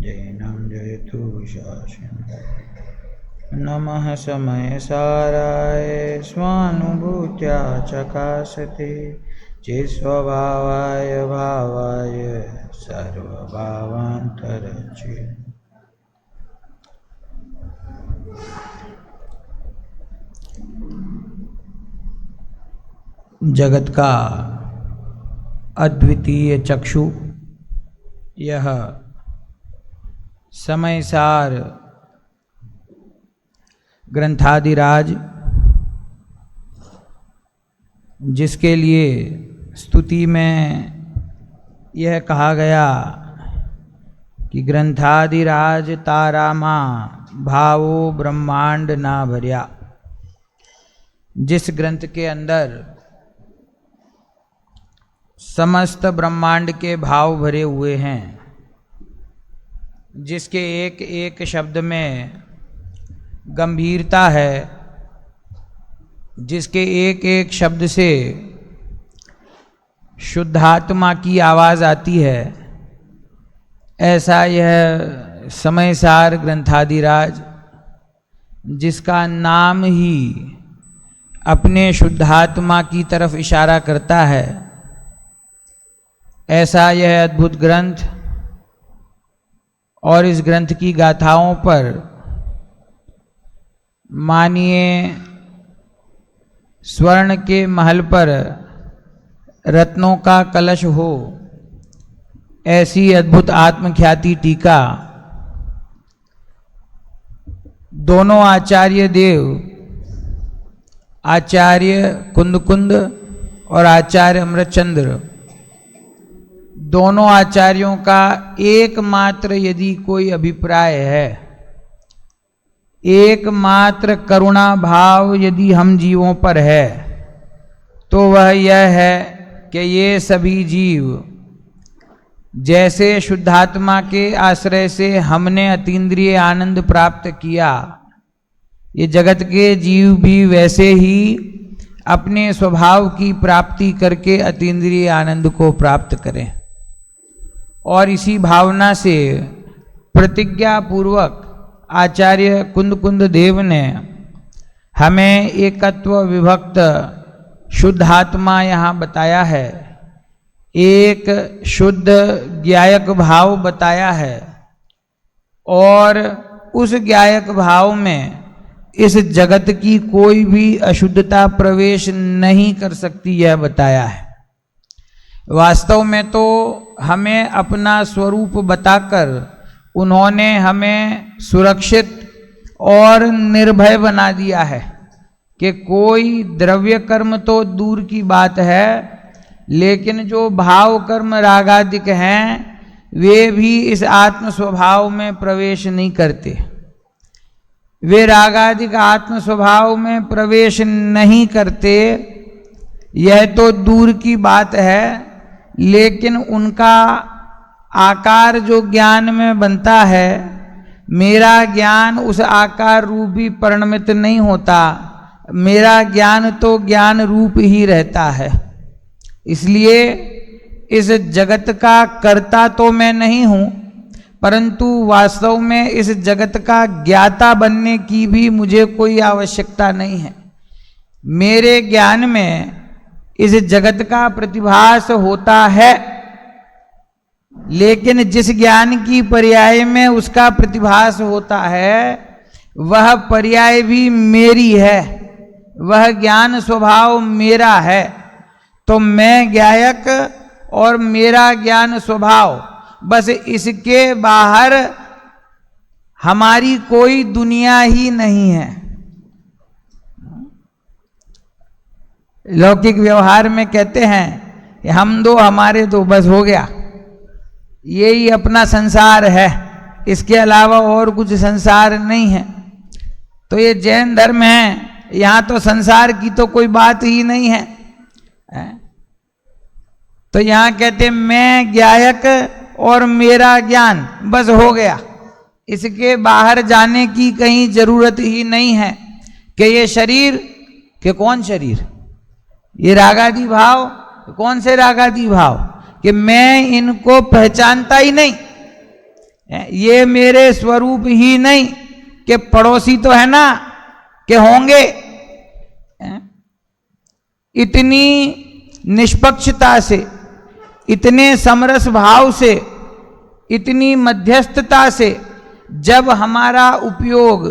जैनं जयतु शासनं। नमः समयसाराय स्वानुभूत्या चकासते चिस्वभावाय भावाय सर्वभावान्तरचे। जगत का अद्वितीय चक्षु, यह समयसार ग्रंथादिराज, जिसके लिए स्तुति में यह कहा गया कि ग्रंथादिराज तारामा भावो ब्रह्मांड ना भर्या। जिस ग्रंथ के अंदर समस्त ब्रह्मांड के भाव भरे हुए हैं, जिसके एक एक शब्द में गंभीरता है, जिसके एक एक शब्द से शुद्धात्मा की आवाज़ आती है, ऐसा यह समयसार ग्रंथादिराज, जिसका नाम ही अपने शुद्धात्मा की तरफ इशारा करता है, ऐसा यह अद्भुत ग्रंथ और इस ग्रंथ की गाथाओं पर मानिए स्वर्ण के महल पर रत्नों का कलश हो, ऐसी अद्भुत आत्मख्याति टीका दोनों आचार्य देव, आचार्य कुंदकुंद और आचार्य अमृतचंद्र, दोनों आचार्यों का एकमात्र यदि कोई अभिप्राय है, एकमात्र करुणा भाव यदि हम जीवों पर है, तो वह यह है कि ये सभी जीव जैसे शुद्धात्मा के आश्रय से हमने अतीन्द्रिय आनंद प्राप्त किया, ये जगत के जीव भी वैसे ही अपने स्वभाव की प्राप्ति करके अतीन्द्रिय आनंद को प्राप्त करें। और इसी भावना से प्रतिज्ञा पूर्वक आचार्य कुंद देव ने हमें एकत्व विभक्त शुद्धात्मा यहाँ बताया है, एक शुद्ध ज्ञायक भाव बताया है, और उस ज्ञायक भाव में इस जगत की कोई भी अशुद्धता प्रवेश नहीं कर सकती, यह बताया है। वास्तव में तो हमें अपना स्वरूप बताकर उन्होंने हमें सुरक्षित और निर्भय बना दिया है कि कोई द्रव्य कर्म तो दूर की बात है, लेकिन जो भाव कर्म रागादिक हैं वे भी इस आत्म स्वभाव में प्रवेश नहीं करते। वे रागादिक आत्म स्वभाव में प्रवेश नहीं करते, यह तो दूर की बात है, लेकिन उनका आकार जो ज्ञान में बनता है, मेरा ज्ञान उस आकार रूप भी परिणमित नहीं होता, मेरा ज्ञान तो ज्ञान रूप ही रहता है। इसलिए इस जगत का कर्ता तो मैं नहीं हूँ, परंतु वास्तव में इस जगत का ज्ञाता बनने की भी मुझे कोई आवश्यकता नहीं है। मेरे ज्ञान में इस जगत का प्रतिभास होता है, लेकिन जिस ज्ञान की पर्याय में उसका प्रतिभास होता है वह पर्याय भी मेरी है, वह ज्ञान स्वभाव मेरा है। तो मैं ज्ञायक और मेरा ज्ञान स्वभाव, बस इसके बाहर हमारी कोई दुनिया ही नहीं है। लौकिक व्यवहार में कहते हैं कि हम दो हमारे दो, बस हो गया, यही अपना संसार है, इसके अलावा और कुछ संसार नहीं है। तो ये जैन धर्म है, यहाँ तो संसार की तो कोई बात ही नहीं है। तो यहाँ कहते मैं ज्ञायक और मेरा ज्ञान, बस हो गया, इसके बाहर जाने की कहीं जरूरत ही नहीं है कि ये शरीर, कि कौन शरीर, ये रागादि भाव, कौन से रागादि भाव, कि मैं इनको पहचानता ही नहीं ये मेरे स्वरूप ही नहीं कि पड़ोसी तो है ना कि होंगे। इतनी निष्पक्षता से, इतने समरस भाव से, इतनी मध्यस्थता से जब हमारा उपयोग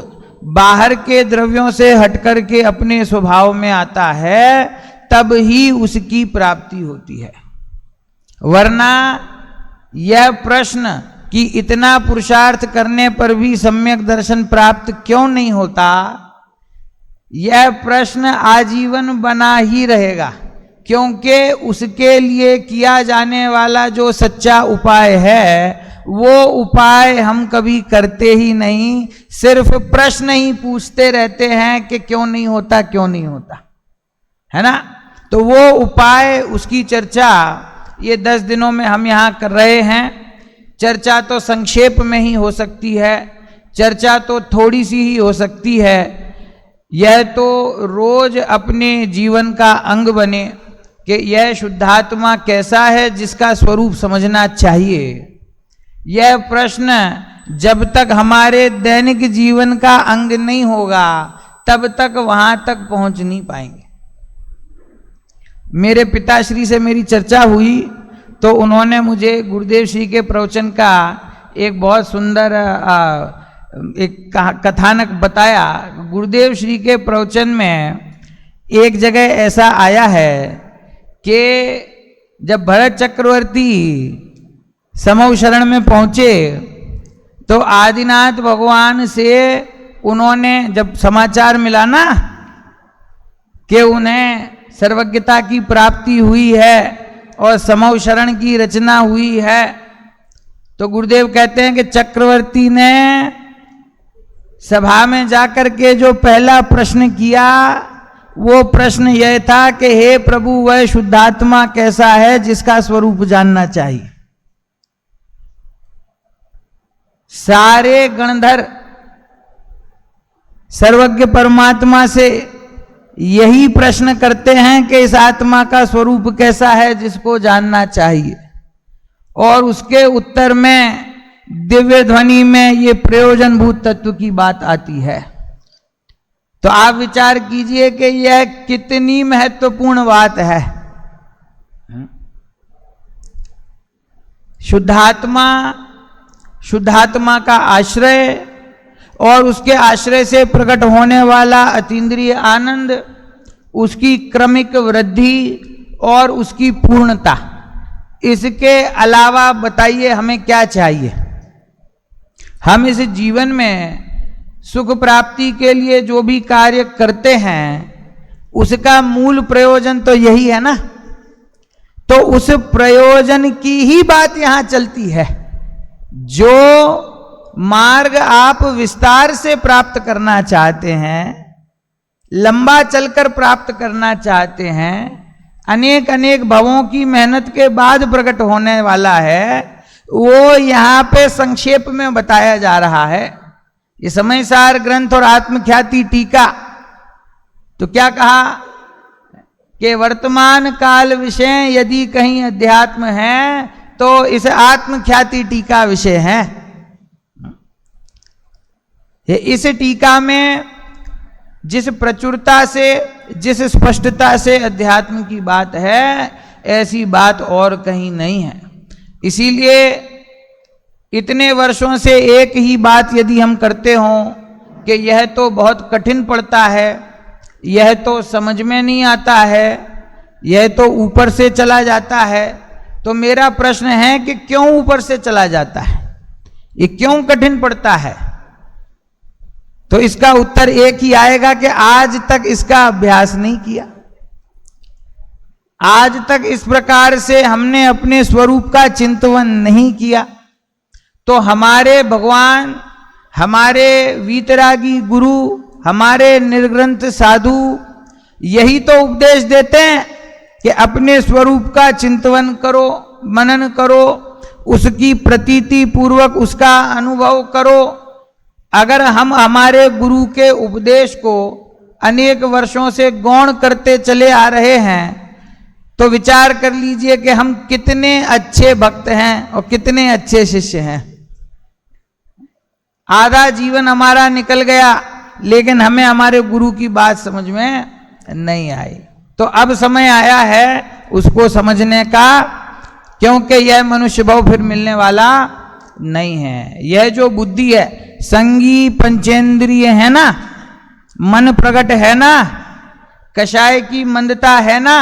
बाहर के द्रव्यों से हटकर के अपने स्वभाव में आता है, तब ही उसकी प्राप्ति होती है। वरना यह प्रश्न कि इतना पुरुषार्थ करने पर भी सम्यक दर्शन प्राप्त क्यों नहीं होता, यह प्रश्न आजीवन बना ही रहेगा, क्योंकि उसके लिए किया जाने वाला जो सच्चा उपाय है वो उपाय हम कभी करते ही नहीं, सिर्फ प्रश्न ही पूछते रहते हैं कि क्यों नहीं होता, क्यों नहीं होता, है ना। तो वो उपाय, उसकी चर्चा ये 10 दिनों में हम यहाँ कर रहे हैं। चर्चा तो संक्षेप में ही हो सकती है, चर्चा तो थोड़ी सी ही हो सकती है। यह तो रोज अपने जीवन का अंग बने कि यह शुद्धात्मा कैसा है जिसका स्वरूप समझना चाहिए। यह प्रश्न जब तक हमारे दैनिक जीवन का अंग नहीं होगा तब तक वहां तक पहुंच नहीं पाएंगे। मेरे पिताश्री से मेरी चर्चा हुई तो उन्होंने मुझे गुरुदेव श्री के प्रवचन का एक बहुत सुंदर एक कथानक बताया। गुरुदेव श्री के प्रवचन में एक जगह ऐसा आया है कि जब भरत चक्रवर्ती समव शरण में पहुंचे तो आदिनाथ भगवान से उन्होंने जब समाचार मिला ना कि उन्हें सर्वज्ञता की प्राप्ति हुई है और समव शरण की रचना हुई है, तो गुरुदेव कहते हैं कि चक्रवर्ती ने सभा में जाकर के जो पहला प्रश्न किया वो प्रश्न यह था कि हे प्रभु, वह शुद्धात्मा कैसा है जिसका स्वरूप जानना चाहिए। सारे गणधर सर्वज्ञ परमात्मा से यही प्रश्न करते हैं कि इस आत्मा का स्वरूप कैसा है जिसको जानना चाहिए, और उसके उत्तर में दिव्य ध्वनि में ये प्रयोजनभूत तत्व की बात आती है। तो आप विचार कीजिए कि यह कितनी महत्वपूर्ण बात है। शुद्धात्मा का आश्रय और उसके आश्रय से प्रकट होने वाला अतीन्द्रिय आनंद, उसकी क्रमिक वृद्धि और उसकी पूर्णता, इसके अलावा बताइए हमें क्या चाहिए। हम इस जीवन में सुख प्राप्ति के लिए जो भी कार्य करते हैं उसका मूल प्रयोजन तो यही है ना। तो उस प्रयोजन की ही बात यहां चलती है। जो मार्ग आप विस्तार से प्राप्त करना चाहते हैं, लंबा चलकर प्राप्त करना चाहते हैं, अनेक अनेक भवों की मेहनत के बाद प्रकट होने वाला है, वो यहां पे संक्षेप में बताया जा रहा है। ये समयसार ग्रंथ और आत्मख्याति टीका तो क्या कहा कि वर्तमान काल विषय यदि कहीं अध्यात्म है तो इस आत्मख्याति टीका विषय है। इस टीका में जिस प्रचुरता से, जिस स्पष्टता से अध्यात्म की बात है, ऐसी बात और कहीं नहीं है। इसीलिए इतने वर्षों से एक ही बात यदि हम करते हों कि यह तो बहुत कठिन पड़ता है, यह तो समझ में नहीं आता है, यह तो ऊपर से चला जाता है, तो मेरा प्रश्न है कि क्यों ऊपर से चला जाता है, ये क्यों कठिन पड़ता है। तो इसका उत्तर एक ही आएगा कि आज तक इसका अभ्यास नहीं किया, आज तक इस प्रकार से हमने अपने स्वरूप का चिंतन नहीं किया। तो हमारे भगवान, हमारे वीतरागी गुरु, हमारे निर्ग्रंथ साधु यही तो उपदेश देते हैं कि अपने स्वरूप का चिंतन करो, मनन करो, उसकी प्रतीति पूर्वक उसका अनुभव करो। अगर हम हमारे गुरु के उपदेश को अनेक वर्षों से गौण करते चले आ रहे हैं तो विचार कर लीजिए कि हम कितने अच्छे भक्त हैं और कितने अच्छे शिष्य हैं। आधा जीवन हमारा निकल गया, लेकिन हमें हमारे गुरु की बात समझ में नहीं आई। तो अब समय आया है उसको समझने का, क्योंकि यह मनुष्य भाव फिर मिलने वाला नहीं है। यह जो बुद्धि है, संगी पंचेंद्रिय है ना, मन प्रकट है ना, कषाय की मंदता है ना,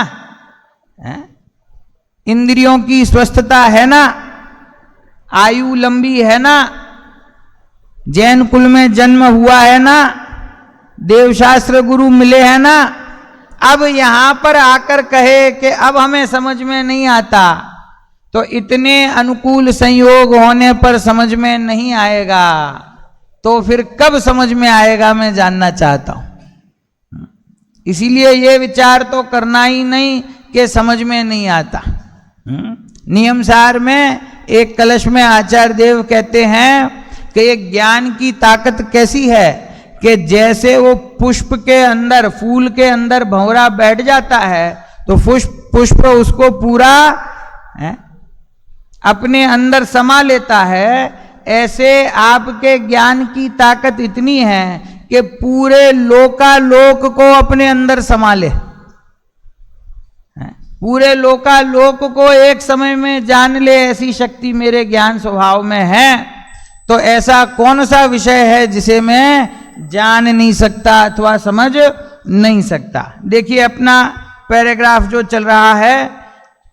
इंद्रियों की स्वस्थता है ना, आयु लंबी है ना, जैन कुल में जन्म हुआ है ना, देवशास्त्र गुरु मिले हैं ना। अब यहां पर आकर कहे कि अब हमें समझ में नहीं आता, तो इतने अनुकूल संयोग होने पर समझ में नहीं आएगा, तो फिर कब समझ में आएगा, मैं जानना चाहता हूं। इसीलिए ये विचार तो करना ही नहीं कि समझ में नहीं आता। नियम सार में एक कलश में आचार्य देव कहते हैं कि ये ज्ञान की ताकत कैसी है कि जैसे वो पुष्प के अंदर, फूल के अंदर भंवरा बैठ जाता है तो पुष्प उसको पूरा अपने अंदर समा लेता है, ऐसे आपके ज्ञान की ताकत इतनी है कि पूरे लोकालोक को अपने अंदर समा ले, पूरे लोकालोक को एक समय में जान ले, ऐसी शक्ति मेरे ज्ञान स्वभाव में है। तो ऐसा कौन सा विषय है जिसे मैं जान नहीं सकता अथवा समझ नहीं सकता। देखिए अपना पैराग्राफ जो चल रहा है,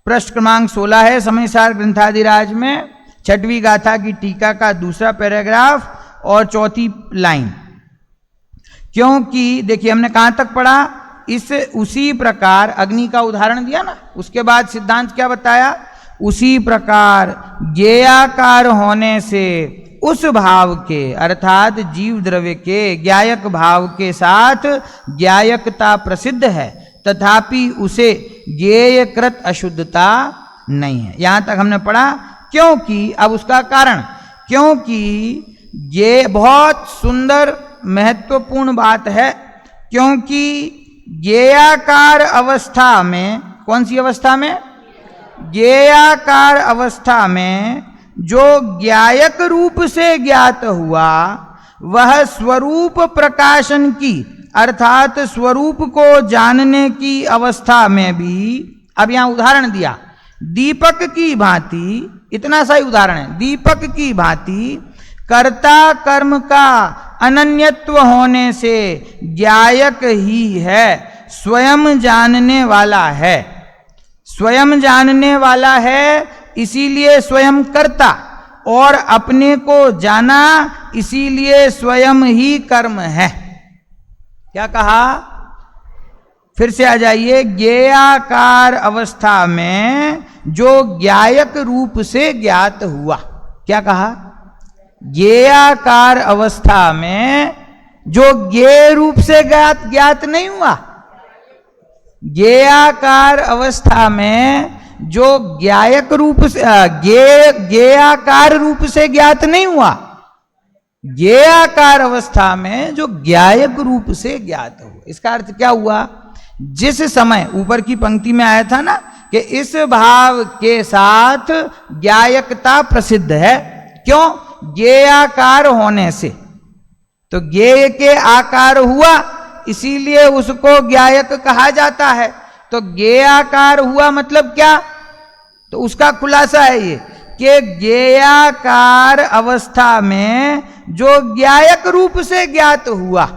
पृष्ठ क्रमांक 16 है, समयसार ग्रंथादिराज में 6वीं गाथा की टीका का दूसरा पैराग्राफ और 4थी लाइन। क्योंकि देखिए हमने कहां तक पढ़ा, इस उसी प्रकार अग्नि का उदाहरण दिया ना, उसके बाद सिद्धांत क्या बताया, उसी प्रकार ज्ञेयाकार होने से उस भाव के अर्थात जीव द्रव्य के ज्ञायक भाव के साथ ज्ञायकता प्रसिद्ध है, तथापि उसे ज्ञेयकृत अशुद्धता नहीं है। यहां तक हमने पढ़ा। क्योंकि अब उसका कारण, क्योंकि ये बहुत सुंदर महत्वपूर्ण बात है, क्योंकि ज्ञेयाकार अवस्था में, कौन सी अवस्था में, ज्ञेयाकार अवस्था में जो ज्ञायक रूप से ज्ञात हुआ वह स्वरूप प्रकाशन की अर्थात स्वरूप को जानने की अवस्था में भी, अब यहां उदाहरण दिया, दीपक की भांति, इतना सा ही उदाहरण है, दीपक की भांति कर्ता कर्म का अनन्यत्व होने से ज्ञायक ही है, स्वयं जानने वाला है, स्वयं जानने वाला है, इसीलिए स्वयं कर्ता, और अपने को जाना इसीलिए स्वयं ही कर्म है। क्या कहा, फिर से आ जाइए, ज्ञेयाकार अवस्था में जो ज्ञायक रूप से ज्ञात हुआ, क्या कहा, ज्ञेयाकार अवस्था में जो ज्ञेय रूप से ज्ञात नहीं हुआ, ज्ञेयाकार अवस्था में जो ज्ञायक रूप से ज्ञेयाकार रूप से ज्ञात नहीं हुआ, ज्ञेयाकार अवस्था में जो ज्ञायक रूप से ज्ञात हुआ। इसका अर्थ क्या हुआ, जिस समय ऊपर की पंक्ति में आया था ना कि इस भाव के साथ ज्ञायकता प्रसिद्ध है, क्यों, ज्ञेयाकार होने से, तो ज्ञेय के आकार हुआ इसीलिए उसको ज्ञायक कहा जाता है। तो ज्ञेयाकार हुआ मतलब क्या, तो उसका खुलासा है ये कि ज्ञेयाकार अवस्था में जो ज्ञायक रूप से ज्ञात हुआ।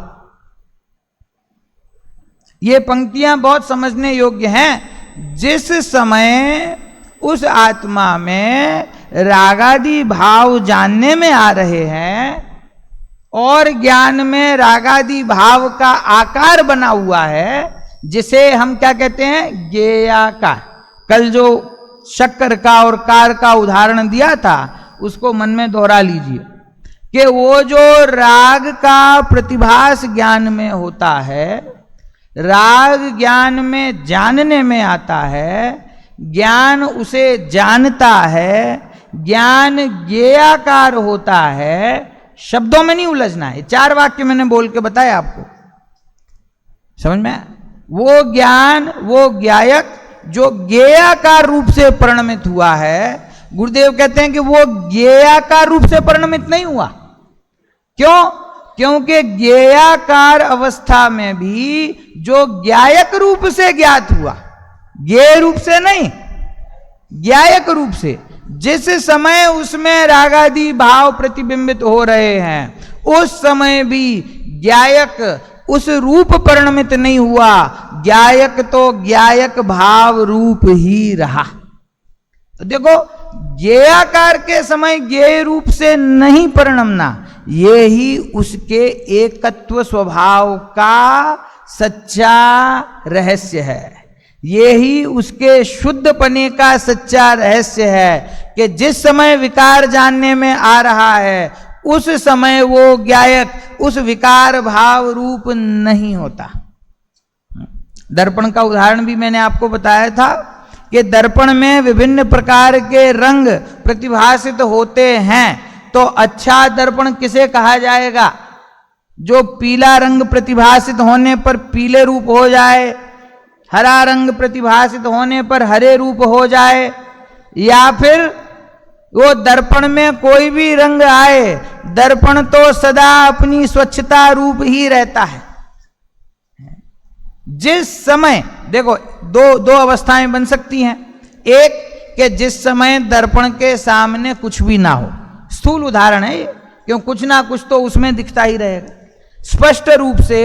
ये पंक्तियां बहुत समझने योग्य हैं। जिस समय उस आत्मा में रागादि भाव जानने में आ रहे हैं और ज्ञान में रागादि भाव का आकार बना हुआ है, जिसे हम क्या कहते हैं, ज्ञेयाकार। कल जो शक्कर का और कार का उदाहरण दिया था उसको मन में दोहरा लीजिए कि वो जो राग का प्रतिभास ज्ञान में होता है, राग ज्ञान में जानने में आता है, ज्ञान उसे जानता है, ज्ञान ज्ञेयाकार होता है। शब्दों में नहीं उलझना है, 4 वाक्य मैंने बोल के बताया आपको, समझ में आया? वो ज्ञान, वो ज्ञायक जो ज्ञेयाकार रूप से परिणमित हुआ है, गुरुदेव कहते हैं कि वो ज्ञेयाकार रूप से परिणमित नहीं हुआ। क्यों? क्योंकि ज्ञेयाकार अवस्था में भी जो ज्ञायक रूप से ज्ञात हुआ, ज्ञेय रूप से नहीं, ज्ञायक रूप से, जिस समय उसमें रागादि भाव प्रतिबिंबित हो रहे हैं, उस समय भी ज्ञायक उस रूप परिणमित नहीं हुआ, ज्ञायक तो ज्ञायक भाव रूप ही रहा। तो देखो, ज्ञेयाकार के समय ज्ञेय रूप से नहीं परिणमना, ये ही उसके एकत्व स्वभाव का सच्चा रहस्य है, ये ही उसके शुद्धपने का सच्चा रहस्य है कि जिस समय विकार जानने में आ रहा है, उस समय वो ज्ञायक उस विकार भाव रूप नहीं होता। दर्पण का उदाहरण भी मैंने आपको बताया था कि दर्पण में विभिन्न प्रकार के रंग प्रतिभासित होते हैं, तो अच्छा दर्पण किसे कहा जाएगा? जो पीला रंग प्रतिभासित होने पर पीले रूप हो जाए, हरा रंग प्रतिभासित होने पर हरे रूप हो जाए, या फिर वो दर्पण में कोई भी रंग आए, दर्पण तो सदा अपनी स्वच्छता रूप ही रहता है। जिस समय देखो, दो अवस्थाएं बन सकती हैं। एक कि जिस समय दर्पण के सामने कुछ भी ना हो, स्थूल उदाहरण है ये, क्यों कुछ ना कुछ तो उसमें दिखता ही रहेगा। स्पष्ट रूप से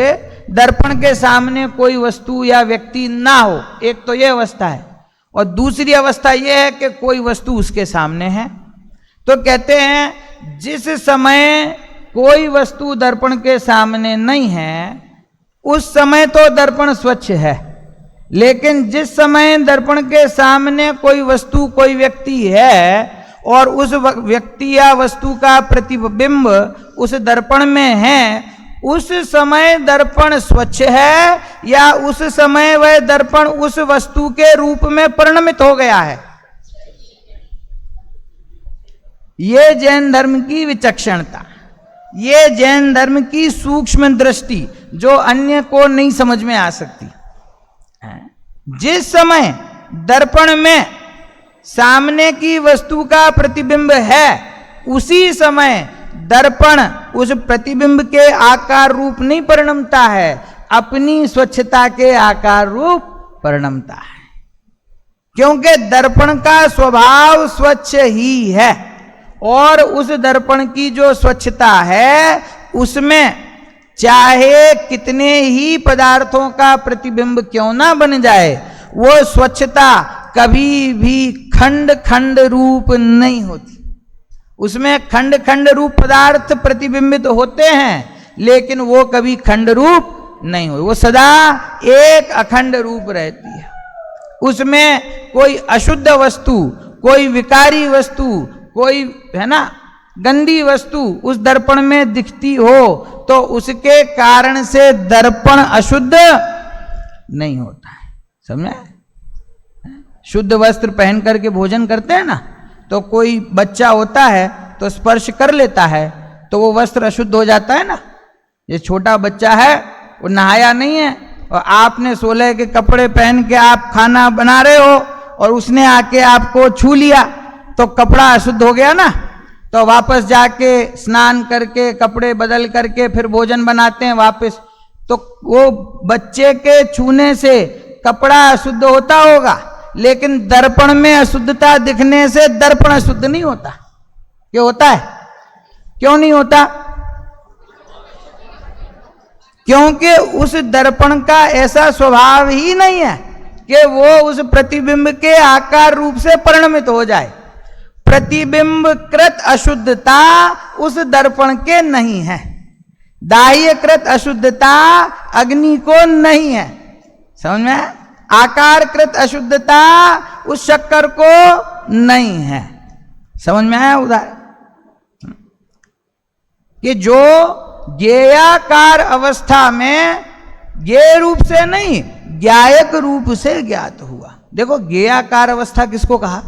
दर्पण के सामने कोई वस्तु या व्यक्ति ना हो, एक तो ये अवस्था है, और दूसरी अवस्था यह है कि कोई वस्तु उसके सामने है। तो कहते हैं जिस समय कोई वस्तु दर्पण के सामने नहीं है, उस समय तो दर्पण स्वच्छ है, लेकिन जिस समय दर्पण के सामने कोई वस्तु कोई व्यक्ति है और उस व्यक्ति या वस्तु का प्रतिबिंब उस दर्पण में है, उस समय दर्पण स्वच्छ है या उस समय वह दर्पण उस वस्तु के रूप में परिणमित हो गया है? ये जैन धर्म की विचक्षणता, ये जैन धर्म की सूक्ष्म दृष्टि जो अन्य को नहीं समझ में आ सकती। जिस समय दर्पण में सामने की वस्तु का प्रतिबिंब है, उसी समय दर्पण उस प्रतिबिंब के आकार रूप नहीं परिणमता है, अपनी स्वच्छता के आकार रूप परिणमता है, क्योंकि दर्पण का स्वभाव स्वच्छ ही है। और उस दर्पण की जो स्वच्छता है, उसमें चाहे कितने ही पदार्थों का प्रतिबिंब क्यों ना बन जाए, वो स्वच्छता कभी भी खंड खंड रूप नहीं होती। उसमें खंड खंड रूप पदार्थ प्रतिबिंबित होते हैं, लेकिन वो कभी खंड रूप नहीं हो, वो सदा एक अखंड रूप रहती है। उसमें कोई अशुद्ध वस्तु, कोई विकारी वस्तु, कोई है ना गंदी वस्तु उस दर्पण में दिखती हो, तो उसके कारण से दर्पण अशुद्ध नहीं होता है। समझे? शुद्ध वस्त्र पहन करके भोजन करते हैं ना, तो कोई बच्चा होता है तो स्पर्श कर लेता है तो वो वस्त्र अशुद्ध हो जाता है ना। ये छोटा बच्चा है, वो नहाया नहीं है, और आपने 16 के कपड़े पहन के आप खाना बना रहे हो और उसने आके आपको छू लिया, तो कपड़ा अशुद्ध हो गया ना। तो वापस जाके स्नान करके कपड़े बदल करके फिर भोजन बनाते हैं वापस, तो वो बच्चे के छूने से कपड़ा अशुद्ध होता होगा, लेकिन दर्पण में अशुद्धता दिखने से दर्पण अशुद्ध नहीं होता। क्यों होता है? क्यों नहीं होता? क्योंकि उस दर्पण का ऐसा स्वभाव ही नहीं है कि वो उस प्रतिबिंब के आकार रूप से परिणमित हो जाए। प्रतिबिंब कृत अशुद्धता उस दर्पण के नहीं है, दाह्य कृत अशुद्धता अग्नि को नहीं है। समझ में? आकार कृत अशुद्धता उस शक्कर को नहीं है। समझ में आया उदाहरण? कि जो ज्ञेयाकार अवस्था में ज्ञेय रूप से नहीं, ज्ञायक रूप से ज्ञात हुआ। देखो, ज्ञेयाकार अवस्था किसको कहा?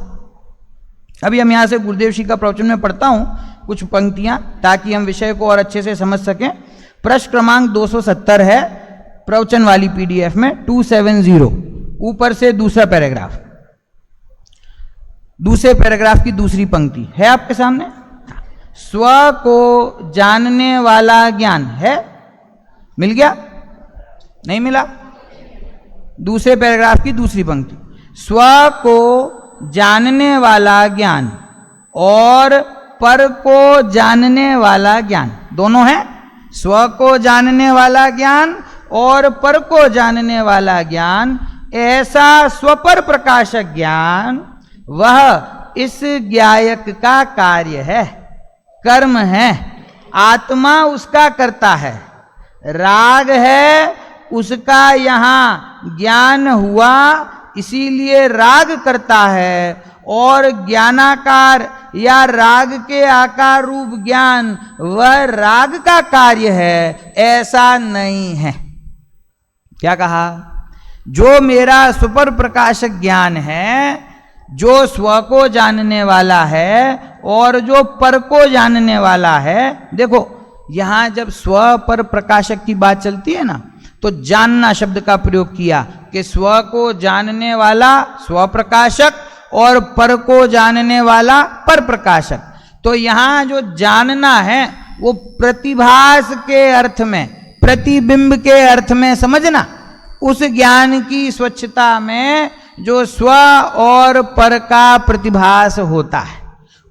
अभी हम यहां से गुरुदेव जी का प्रवचन में पढ़ता हूं कुछ पंक्तियां, ताकि हम विषय को और अच्छे से समझ सकें। प्रश्न क्रमांक 270 है प्रवचन वाली पीडीएफ में, 270, ऊपर से दूसरा पैराग्राफ, दूसरे पैराग्राफ की दूसरी पंक्ति है आपके सामने। स्व को जानने वाला ज्ञान है। मिल गया? नहीं मिला? दूसरे पैराग्राफ की दूसरी पंक्ति, स्व को जानने वाला ज्ञान और पर को जानने वाला ज्ञान, दोनों है। स्व को जानने वाला ज्ञान और पर को जानने वाला ज्ञान, ऐसा स्वपर प्रकाशक ज्ञान वह इस ज्ञायक का कार्य है, कर्म है, आत्मा उसका करता है। राग है उसका यहाँ ज्ञान हुआ, इसीलिए राग करता है, और ज्ञानाकार या राग के आकार रूप ज्ञान वह राग का कार्य है, ऐसा नहीं है। क्या कहा? जो मेरा सुपर प्रकाशक ज्ञान है, जो स्व को जानने वाला है और जो पर को जानने वाला है। देखो यहां जब स्व पर प्रकाशक की बात चलती है ना, तो जानना शब्द का प्रयोग किया कि स्व को जानने वाला स्व प्रकाशक और पर को जानने वाला पर प्रकाशक। तो यहां जो जानना है वो प्रतिभास के अर्थ में, प्रतिबिंब के अर्थ में समझना। उस ज्ञान की स्वच्छता में जो स्व और पर का प्रतिभास होता है,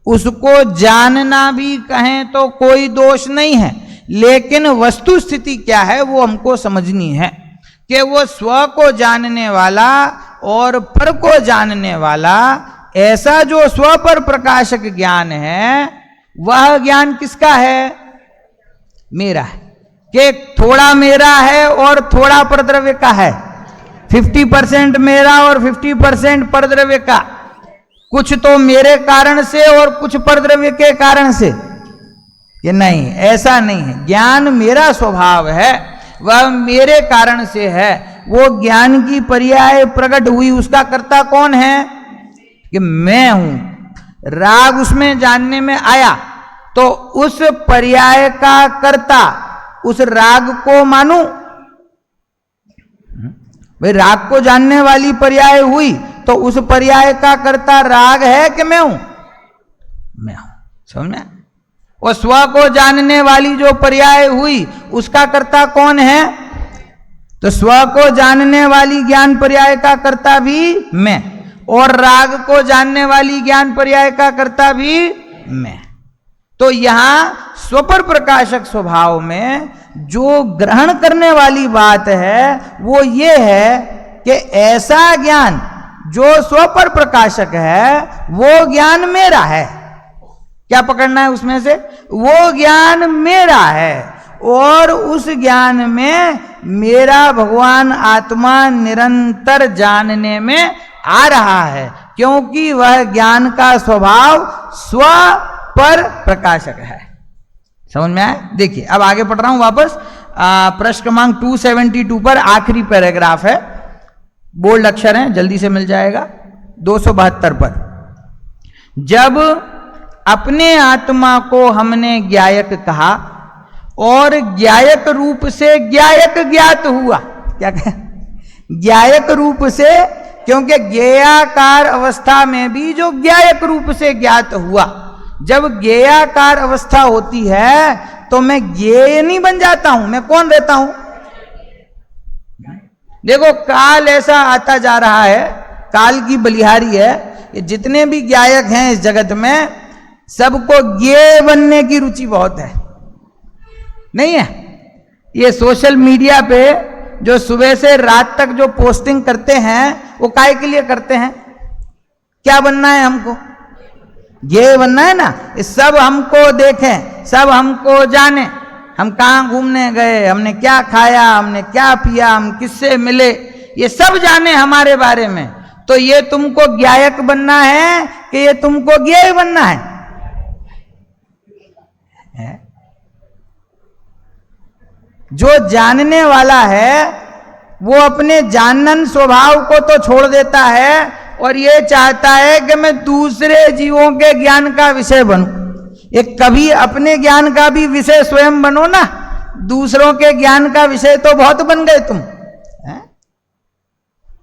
उसको जानना भी कहें तो कोई दोष नहीं है, लेकिन वस्तु स्थिति क्या है वो हमको समझनी है कि वो स्व को जानने वाला और पर को जानने वाला, ऐसा जो स्व पर प्रकाशक ज्ञान है, वह ज्ञान किसका है? मेरा है। कि थोड़ा मेरा है और थोड़ा परद्रव्य का है, 50% मेरा और 50% परद्रव्य का। कुछ तो मेरे कारण से और कुछ परद्रव्य के कारण से, ये नहीं, ऐसा नहीं है। ज्ञान मेरा स्वभाव है, वह मेरे कारण से है। वो ज्ञान की पर्याय प्रकट हुई, उसका कर्ता कौन है? कि मैं हूं। राग उसमें जानने में आया तो उस पर्याय का कर्ता उस राग को मानूं। भाई राग को जानने वाली पर्याय हुई तो उस पर्याय का कर्ता राग है कि मैं हूं? मैं हूं। समझ में? और स्व को जानने वाली जो पर्याय हुई उसका कर्ता कौन है? तो स्व को जानने वाली ज्ञान पर्याय का कर्ता भी मैं, और राग को जानने वाली ज्ञान पर्याय का कर्ता भी मैं। तो यहां स्वपर प्रकाशक स्वभाव में जो ग्रहण करने वाली बात है वो ये है कि ऐसा ज्ञान जो स्वपर प्रकाशक है वो ज्ञान मेरा है। क्या पकड़ना है उसमें से? वो ज्ञान मेरा है, और उस ज्ञान में मेरा भगवान आत्मा निरंतर जानने में आ रहा है, क्योंकि वह ज्ञान का स्वभाव स्व पर प्रकाशक है। समझ में आया? देखिए अब आगे पढ़ रहा हूं वापस। प्रश्न क्रमांक 272 पर आखिरी पैराग्राफ है, बोल्ड अक्षर है, जल्दी से मिल जाएगा। 272 पर, जब अपने आत्मा को हमने ज्ञायक कहा और ज्ञायक रूप से ज्ञायक ज्ञात हुआ। क्या कहें? ज्ञायक रूप से, क्योंकि ज्ञेयाकार अवस्था में भी जो ज्ञायक रूप से ज्ञात हुआ, जब ज्ञेयाकार अवस्था होती है तो मैं ज्ञेय नहीं बन जाता हूं, मैं कौन रहता हूं? देखो काल ऐसा आता जा रहा है, काल की बलिहारी है, ये जितने भी ज्ञायक हैं इस जगत में सबको ज्ञेय बनने की रुचि बहुत है, नहीं है? ये सोशल मीडिया पे जो सुबह से रात तक जो पोस्टिंग करते हैं वो काहे के लिए करते हैं? क्या बनना है हमको? ये बनना है ना। सब हमको देखें, सब हमको जाने, हम कहाँ घूमने गए, हमने क्या खाया, हमने क्या पिया, हम किससे मिले, ये सब जाने हमारे बारे में। तो ये तुमको ज्ञायक बनना है कि ये तुमको ज्ञेय बनना है? जो जानने वाला है वो अपने जानन स्वभाव को तो छोड़ देता है और ये चाहता है कि मैं दूसरे जीवों के ज्ञान का विषय बनूं। ये कभी अपने ज्ञान का भी विषय स्वयं बनो ना, दूसरों के ज्ञान का विषय तो बहुत बन गए तुम।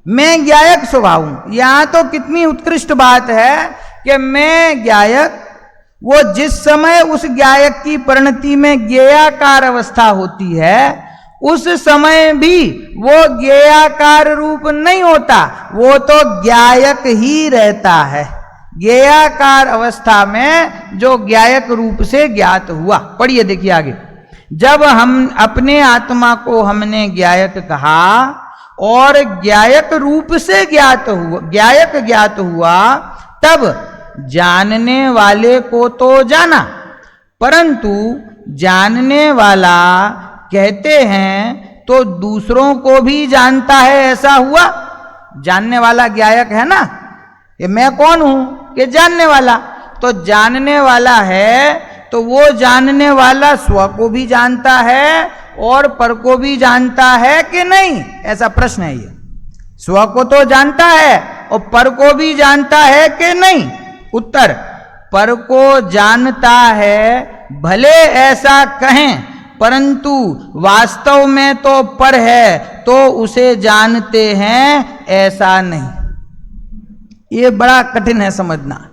मैं ज्ञायक स्वभाव हूं। यहां तो कितनी उत्कृष्ट बात है कि मैं ज्ञायक, वो जिस समय उस ज्ञायक की परिणति में ज्ञेयाकार अवस्था होती है, उस समय भी वो ज्ञेयाकार रूप नहीं होता, वो तो ज्ञायक ही रहता है। ज्ञेयाकार अवस्था में जो ज्ञायक रूप से ज्ञात हुआ। पढ़िए, देखिए आगे। जब हम अपने आत्मा को हमने ज्ञायक कहा और ज्ञायक रूप से ज्ञात हुआ, ज्ञायक ज्ञात हुआ, तब जानने वाले को तो जाना, परंतु जानने वाला कहते हैं तो दूसरों को भी जानता है, ऐसा हुआ। जानने वाला ज्ञायक है ना, ये मैं कौन हूं कि जानने वाला, तो जानने वाला है तो वो जानने वाला स्व को भी जानता है और पर को भी जानता है कि नहीं, ऐसा प्रश्न है ये। स्व को तो जानता है और पर को भी जानता है कि नहीं। उत्तर, पर को जानता है, भले ऐसा कहें, परंतु वास्तव में तो पर है तो उसे जानते हैं, ऐसा नहीं। ये बड़ा कठिन है समझना।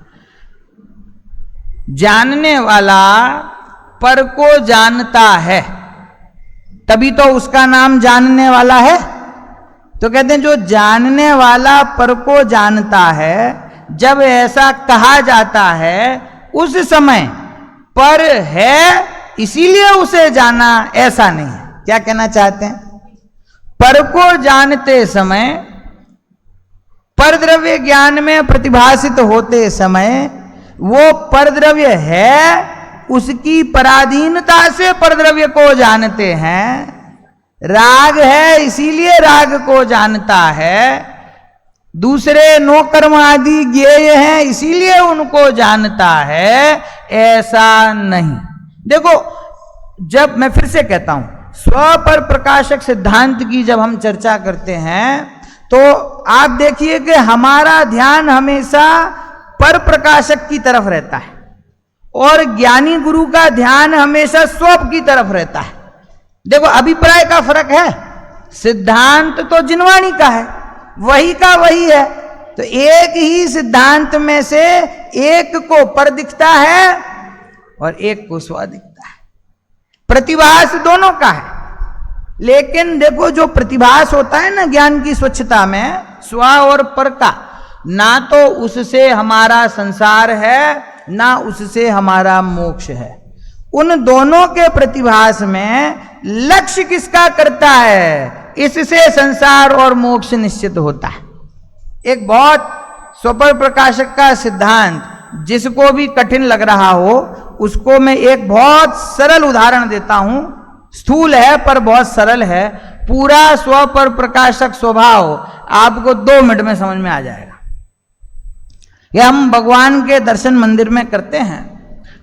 जानने वाला पर को जानता है, तभी तो उसका नाम जानने वाला है। तो कहते हैं जो जानने वाला पर को जानता है, जब ऐसा कहा जाता है उस समय पर है इसीलिए उसे जाना, ऐसा नहीं। क्या कहना चाहते हैं? पर को जानते समय, परद्रव्य ज्ञान में प्रतिभासित होते समय वो परद्रव्य है, उसकी पराधीनता से परद्रव्य को जानते हैं। राग है इसीलिए राग को जानता है, दूसरे नौकर्म आदि ज्ञेय हैं इसीलिए उनको जानता है, ऐसा नहीं। देखो, जब मैं फिर से कहता हूं, स्व पर प्रकाशक सिद्धांत की जब हम चर्चा करते हैं तो आप देखिए कि हमारा ध्यान हमेशा पर प्रकाशक की तरफ रहता है और ज्ञानी गुरु का ध्यान हमेशा स्व की तरफ रहता है। देखो, अभिप्राय का फर्क है, सिद्धांत तो जिनवाणी का है, वही का वही है, तो एक ही सिद्धांत में से एक को पर दिखता है और एक को स्व दिखता है। प्रतिभास दोनों का है, लेकिन देखो जो प्रतिभास होता है ना ज्ञान की स्वच्छता में, स्व और पर का, ना तो उससे हमारा संसार है ना उससे हमारा मोक्ष है। उन दोनों के प्रतिभास में लक्ष्य किसका करता है, इससे संसार और मोक्ष निश्चित होता है। एक बहुत स्वपर प्रकाशक का सिद्धांत जिसको भी कठिन लग रहा हो उसको मैं एक बहुत सरल उदाहरण देता हूं, स्थूल है पर बहुत सरल है। पूरा स्व पर प्रकाशक स्वभाव आपको 2 मिनट में समझ में आ जाएगा। यह हम भगवान के दर्शन मंदिर में करते हैं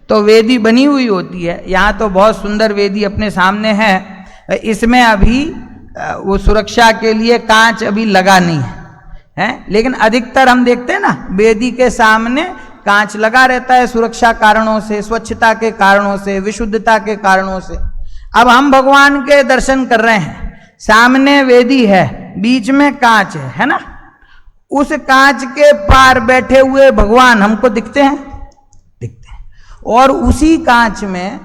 तो वेदी बनी हुई होती है, यहाँ तो बहुत सुंदर वेदी अपने सामने है। इसमें अभी वो सुरक्षा के लिए कांच अभी लगा नहीं है, लेकिन अधिकतर हम देखते हैं ना वेदी के सामने कांच लगा रहता है, सुरक्षा कारणों से, स्वच्छता के कारणों से, विशुद्धता के कारणों से। अब हम भगवान के दर्शन कर रहे हैं, सामने वेदी है, बीच में कांच है ना। उस कांच के पार बैठे हुए भगवान हमको दिखते हैं, दिखते हैं। और उसी कांच में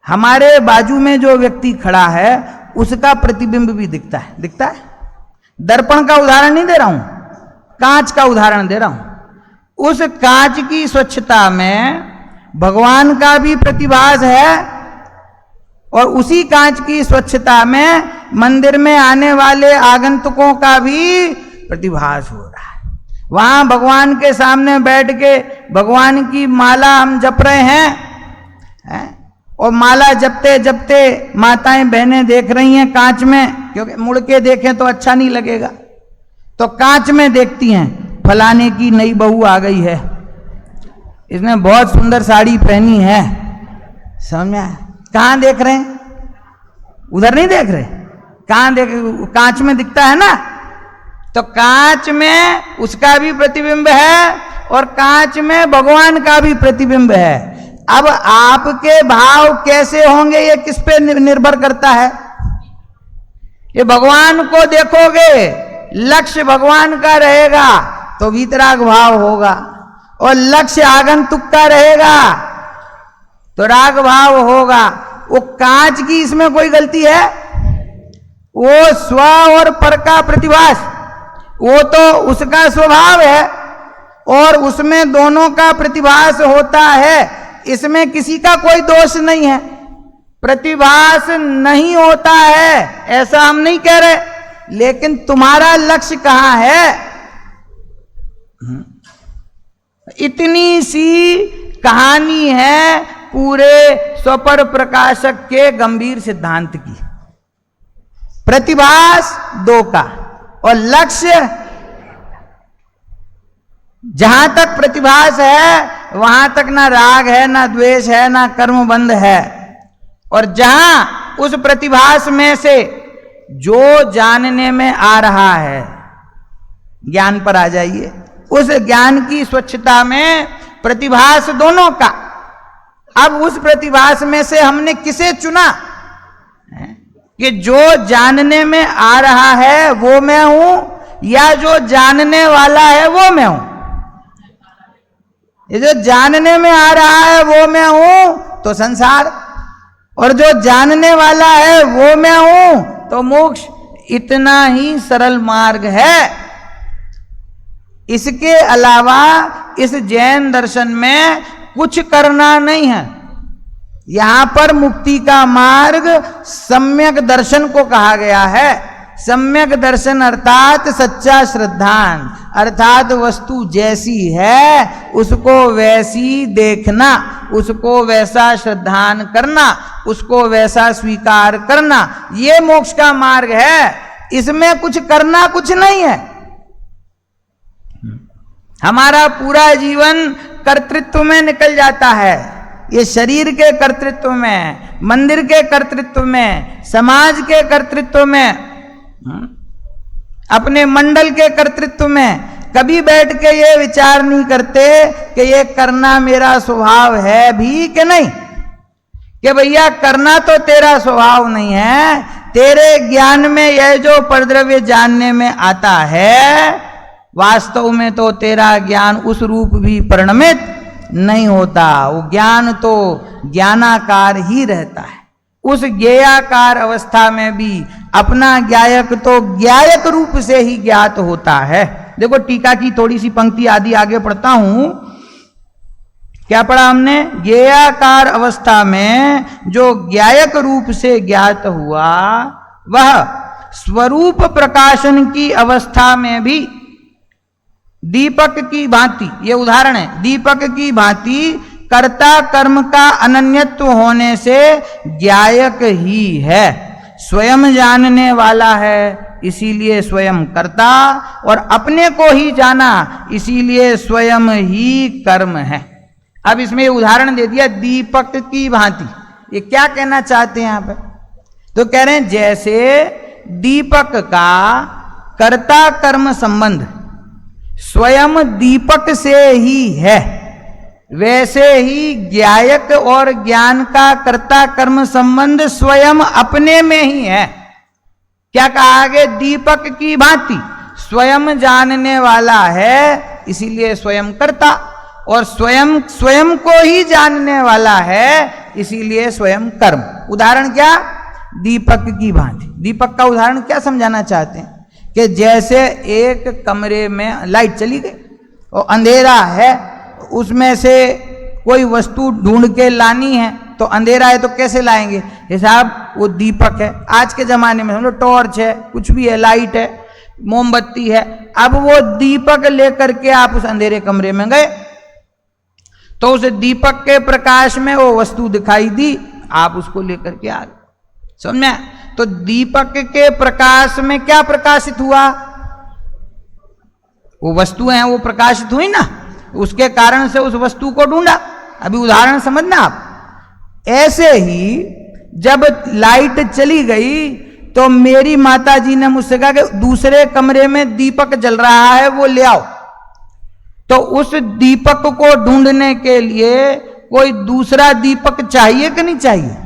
हमारे बाजू में जो व्यक्ति खड़ा है उसका प्रतिबिंब भी दिखता है, दिखता है। दर्पण का उदाहरण नहीं दे रहा हूं, कांच का उदाहरण दे रहा हूं। उस कांच की स्वच्छता में भगवान का भी प्रतिभास है और उसी कांच की स्वच्छता में मंदिर में आने वाले आगंतुकों का भी प्रतिभास हो रहा है। वहां भगवान के सामने बैठ के भगवान की माला हम जप रहे हैं और माला जपते जपते माताएं बहनें देख रही हैं कांच में, क्योंकि मुड़ के देखें तो अच्छा नहीं लगेगा, तो कांच में देखती हैं फलाने की नई बहू आ गई है, इसने बहुत सुंदर साड़ी पहनी है। समझ में आया? कहां देख रहे हैं? उधर नहीं देख रहे, कहां देख, कांच में दिखता है ना। तो कांच में उसका भी प्रतिबिंब है और कांच में भगवान का भी प्रतिबिंब है। अब आपके भाव कैसे होंगे ये किस पे निर्भर करता है? ये भगवान को देखोगे, लक्ष्य भगवान का रहेगा तो वीतराग भाव होगा, और लक्ष्य आगंतुक का रहेगा तो राग भाव होगा। वो कांच की इसमें कोई गलती है? वो स्व और पर का प्रतिभास, वो तो उसका स्वभाव है और उसमें दोनों का प्रतिभास होता है, इसमें किसी का कोई दोष नहीं है। प्रतिभास नहीं होता है ऐसा हम नहीं कह रहे, लेकिन तुम्हारा लक्ष्य कहां है? इतनी सी कहानी है पूरे स्वपर प्रकाशक के गंभीर सिद्धांत की। प्रतिभास दो का और लक्ष्य, जहां तक प्रतिभास है वहां तक ना राग है, ना द्वेष है, ना कर्मबंध है। और जहां उस प्रतिभास में से जो जानने में आ रहा है, ज्ञान पर आ जाइए, उस ज्ञान की स्वच्छता में प्रतिभास दोनों का। अब उस प्रतिभास में से हमने किसे चुना कि जो जानने में आ रहा है वो मैं हूं, या जो जानने वाला है वो मैं हूं? ये जो जानने में आ रहा है वो मैं हूं तो संसार, और जो जानने वाला है वो मैं हूं तो मोक्ष। इतना ही सरल मार्ग है। इसके अलावा इस जैन दर्शन में कुछ करना नहीं है। यहां पर मुक्ति का मार्ग सम्यक दर्शन को कहा गया है। सम्यक दर्शन अर्थात सच्चा श्रद्धान, अर्थात वस्तु जैसी है उसको वैसी देखना, उसको वैसा श्रद्धान करना, उसको वैसा स्वीकार करना, ये मोक्ष का मार्ग है। इसमें कुछ करना कुछ नहीं है। हमारा पूरा जीवन कर्तृत्व में निकल जाता है। ये शरीर के कर्तृत्व में, मंदिर के कर्तृत्व में, समाज के कर्तृत्व में, अपने मंडल के कर्तृत्व में। कभी बैठ के ये विचार नहीं करते कि ये करना मेरा स्वभाव है भी कि नहीं, कि भैया करना तो तेरा स्वभाव नहीं है। तेरे ज्ञान में यह जो परद्रव्य जानने में आता है, वास्तव में तो तेरा ज्ञान उस रूप भी परिणमित नहीं होता। वो ज्ञान तो ज्ञानाकार ही रहता है। उस ज्ञेयाकार अवस्था में भी अपना ज्ञायक तो ज्ञायक रूप से ही ज्ञात होता है। देखो टीका की थोड़ी सी पंक्ति आदि आगे पढ़ता हूं। क्या पढ़ा हमने? ज्ञेयाकार अवस्था में जो ज्ञायक रूप से ज्ञात हुआ, वह स्वरूप प्रकाशन की अवस्था में भी दीपक की भांति, ये उदाहरण है, दीपक की भांति कर्ता कर्म का अनन्यत्व होने से ज्ञायक ही है। स्वयं जानने वाला है इसीलिए स्वयं कर्ता, और अपने को ही जाना इसीलिए स्वयं ही कर्म है। अब इसमें उदाहरण दे दिया दीपक की भांति। ये क्या कहना चाहते हैं यहां पर? तो कह रहे हैं जैसे दीपक का कर्ता कर्म संबंध स्वयं दीपक से ही है, वैसे ही ज्ञायक और ज्ञान का कर्ता कर्म संबंध स्वयं अपने में ही है। क्या कहा आगे? दीपक की भांति स्वयं जानने वाला है इसीलिए स्वयं कर्ता, और स्वयं स्वयं को ही जानने वाला है इसीलिए स्वयं कर्म। उदाहरण क्या? दीपक की भांति। दीपक का उदाहरण क्या समझाना चाहते हैं? कि जैसे एक कमरे में लाइट चली गई और अंधेरा है, उसमें से कोई वस्तु ढूंढ के लानी है तो अंधेरा है तो कैसे लाएंगे? हिसाब वो दीपक है। आज के जमाने में समझो टॉर्च है, कुछ भी है, लाइट है, मोमबत्ती है। अब वो दीपक लेकर के आप उस अंधेरे कमरे में गए तो उस दीपक के प्रकाश में वो वस्तु दिखाई दी, आप उसको लेकर के आ गए। समझ में? तो दीपक के प्रकाश में क्या प्रकाशित हुआ? वो वस्तु है, वो प्रकाशित हुई ना, उसके कारण से उस वस्तु को ढूंढा। अभी उदाहरण समझना आप। ऐसे ही जब लाइट चली गई तो मेरी माता जी ने मुझसे कहा कि दूसरे कमरे में दीपक जल रहा है, वो ले आओ। तो उस दीपक को ढूंढने के लिए कोई दूसरा दीपक चाहिए कि नहीं चाहिए?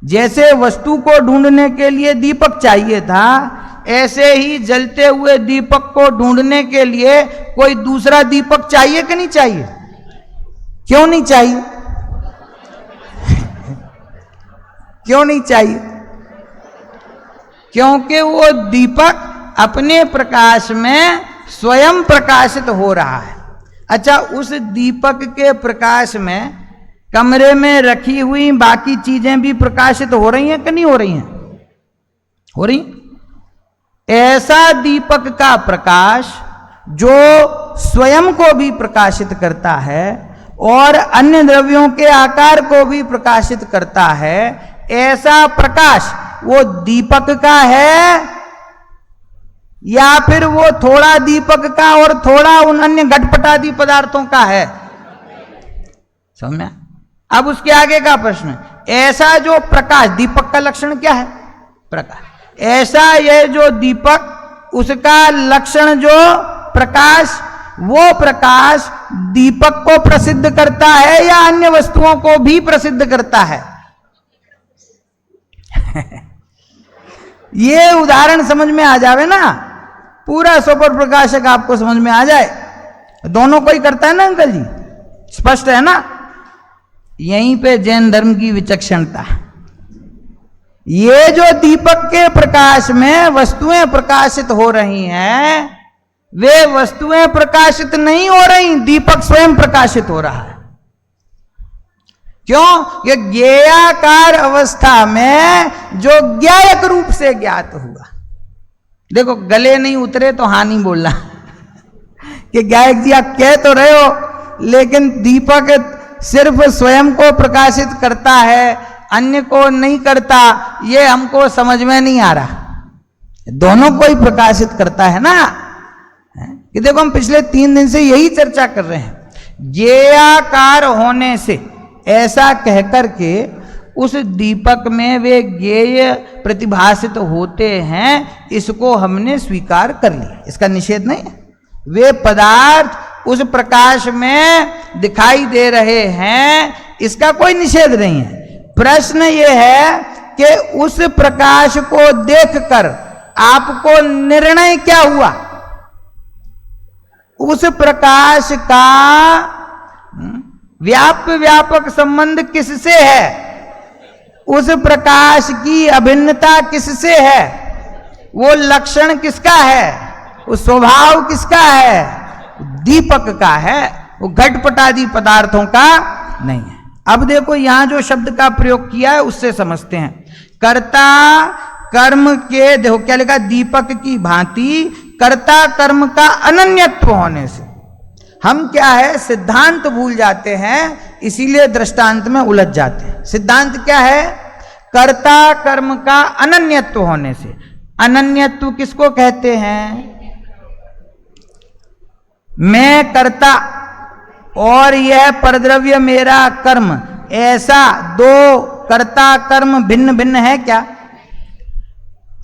जैसे वस्तु को ढूंढने के लिए दीपक चाहिए था, ऐसे ही जलते हुए दीपक को ढूंढने के लिए कोई दूसरा दीपक चाहिए कि नहीं चाहिए? क्यों नहीं चाहिए? क्यों नहीं चाहिए? क्योंकि वो दीपक अपने प्रकाश में स्वयं प्रकाशित हो रहा है। अच्छा, उस दीपक के प्रकाश में कमरे में रखी हुई बाकी चीजें भी प्रकाशित हो रही हैं कि नहीं हो रही हैं? हो रही। ऐसा दीपक का प्रकाश जो स्वयं को भी प्रकाशित करता है और अन्य द्रव्यों के आकार को भी प्रकाशित करता है, ऐसा प्रकाश वो दीपक का है या फिर वो थोड़ा दीपक का और थोड़ा उन अन्य घटपटादी पदार्थों का है? समझ में? अब उसके आगे का प्रश्न, ऐसा जो प्रकाश, दीपक का लक्षण क्या है? प्रकाश। ऐसा यह जो दीपक, उसका लक्षण जो प्रकाश, वो प्रकाश दीपक को प्रसिद्ध करता है या अन्य वस्तुओं को भी प्रसिद्ध करता है? ये उदाहरण समझ में आ जावे ना, पूरा सुपर प्रकाशक आपको समझ में आ जाए। दोनों को ही करता है ना अंकल जी? स्पष्ट है ना? यहीं पे जैन धर्म की विचक्षणता। ये जो दीपक के प्रकाश में वस्तुएं प्रकाशित हो रही हैं, वे वस्तुएं प्रकाशित नहीं हो रही, दीपक स्वयं प्रकाशित हो रहा है। क्यों? ये ज्ञेयाकार अवस्था में जो ज्ञायक रूप से ज्ञात हुआ। देखो, गले नहीं उतरे तो हानि बोलना कि ज्ञायक जी आप कह तो रहे हो, लेकिन दीपक सिर्फ स्वयं को प्रकाशित करता है, अन्य को नहीं करता, ये हमको समझ में नहीं आ रहा। दोनों को ही प्रकाशित करता है ना। कि देखो, हम पिछले 3 दिन से यही चर्चा कर रहे हैं, ज्ञेयाकार होने से ऐसा कहकर के उस दीपक में वे ज्ञेय प्रतिभासित होते हैं, इसको हमने स्वीकार कर लिया, इसका निषेध नहीं है। वे पदार्थ उस प्रकाश में दिखाई दे रहे हैं, इसका कोई निषेध नहीं है। प्रश्न ये है कि उस प्रकाश को देखकर आपको निर्णय क्या हुआ? उस प्रकाश का व्यापक संबंध किससे है? उस प्रकाश की अभिन्नता किससे है? वो लक्षण किसका है? वो स्वभाव किसका है? दीपक का है, वो घटपटादी पदार्थों का नहीं है। अब देखो, यहां जो शब्द का प्रयोग किया है उससे समझते हैं। कर्ता कर्म के, देखो क्या लिखा, दीपक की भांति कर्ता कर्म का अनन्यत्व होने से। हम क्या है, सिद्धांत भूल जाते हैं, इसीलिए दृष्टांत में उलझ जाते हैं। सिद्धांत क्या है? कर्ता कर्म का अनन्यत्व होने से। अनन्यत्व किसको कहते हैं? मैं कर्ता और यह परद्रव्य मेरा कर्म, ऐसा दो कर्ता कर्म भिन्न भिन्न है क्या?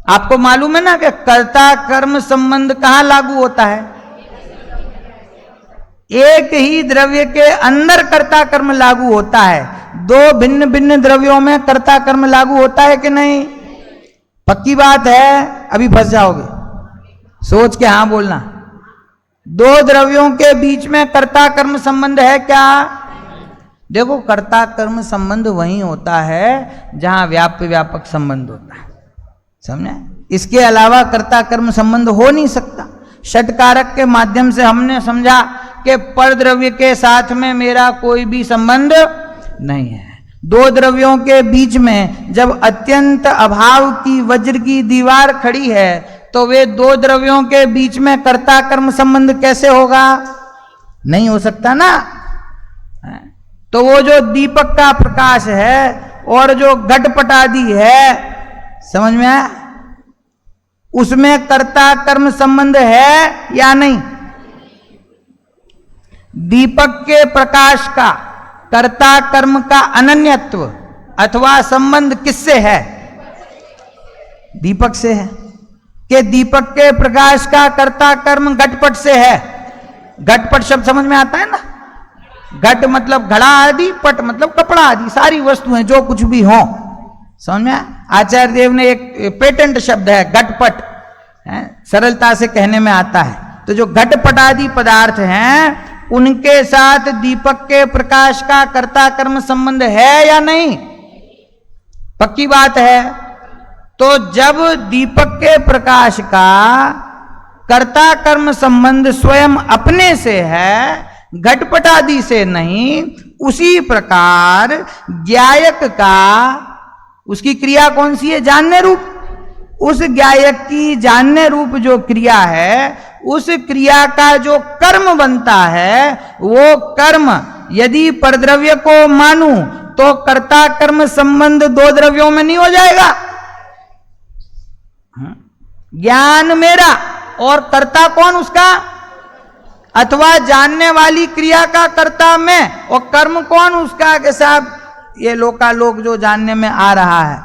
आपको मालूम है ना कि कर्ता कर्म संबंध कहां लागू होता है? एक ही द्रव्य के अंदर कर्ता कर्म लागू होता है। दो भिन्न भिन्न द्रव्यों में कर्ता कर्म लागू होता है कि नहीं? पक्की बात है, अभी फंस जाओगे, सोच के हां बोलना। दो द्रव्यों के बीच में कर्ता कर्म संबंध है क्या? देखो, कर्ता कर्म संबंध वहीं होता है जहां व्यापक संबंध होता है, समझे? इसके अलावा कर्ता कर्म संबंध हो नहीं सकता। षटकारक के माध्यम से हमने समझा कि परद्रव्य के साथ में मेरा कोई भी संबंध नहीं है। दो द्रव्यों के बीच में जब अत्यंत अभाव की वज्र की दीवार खड़ी है, तो वे दो द्रव्यों के बीच में कर्ता कर्म संबंध कैसे होगा? नहीं हो सकता ना। तो वो जो दीपक का प्रकाश है और जो घटपटादी है, समझ में आया? उसमें कर्ता कर्म संबंध है या नहीं? दीपक के प्रकाश का कर्ता कर्म का अनन्यत्व अथवा संबंध किससे है? दीपक से है। कि दीपक के प्रकाश का कर्ता कर्म घटपट से है। घटपट शब्द समझ में आता है ना? घट मतलब घड़ा आदि, पट मतलब कपड़ा आदि, सारी वस्तुएं जो कुछ भी हो, समझ में? आचार्य देव ने एक पेटेंट शब्द है घटपट। सरलता से कहने में आता है। तो जो घटपट आदि पदार्थ हैं उनके साथ दीपक के प्रकाश का कर्ता कर्म संबंध है या नहीं? पक्की बात है। तो जब दीपक के प्रकाश का कर्ता कर्म संबंध स्वयं अपने से है, घटपट आदि से नहीं, उसी प्रकार ज्ञायक का, उसकी क्रिया कौन सी है? जानने रूप। उस ज्ञायक की जानने रूप जो क्रिया है, उस क्रिया का जो कर्म बनता है, वो कर्म यदि परद्रव्य को मानूं तो कर्ता कर्म संबंध दो द्रव्यों में नहीं हो जाएगा। ज्ञान मेरा और कर्ता कौन उसका? अथवा जानने वाली क्रिया का कर्ता मैं और कर्म कौन उसका? के साहब ये लोकालोक जो जानने में आ रहा है,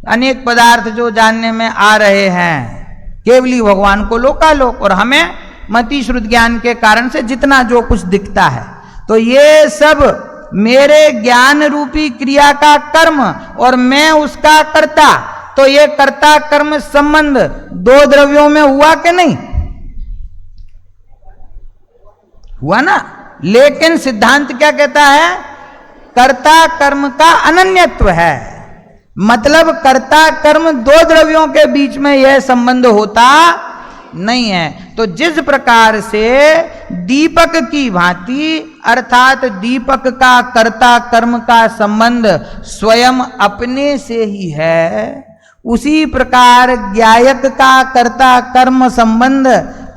अनेक पदार्थ जो जानने में आ रहे हैं, केवली भगवान को लोकालोक, और हमें मति श्रुत ज्ञान के कारण से जितना जो कुछ दिखता है, तो ये सब मेरे ज्ञान रूपी क्रिया का कर्म और मैं उसका कर्ता। तो ये कर्ता कर्म संबंध दो द्रव्यों में हुआ कि नहीं? हुआ ना। लेकिन सिद्धांत क्या कहता है? कर्ता कर्म का अनन्यत्व है। मतलब कर्ता कर्म दो द्रव्यों के बीच में यह संबंध होता नहीं है। तो जिस प्रकार से दीपक की भांति, अर्थात दीपक का कर्ता कर्म का संबंध स्वयं अपने से ही है, उसी प्रकार ज्ञायक का कर्ता कर्म संबंध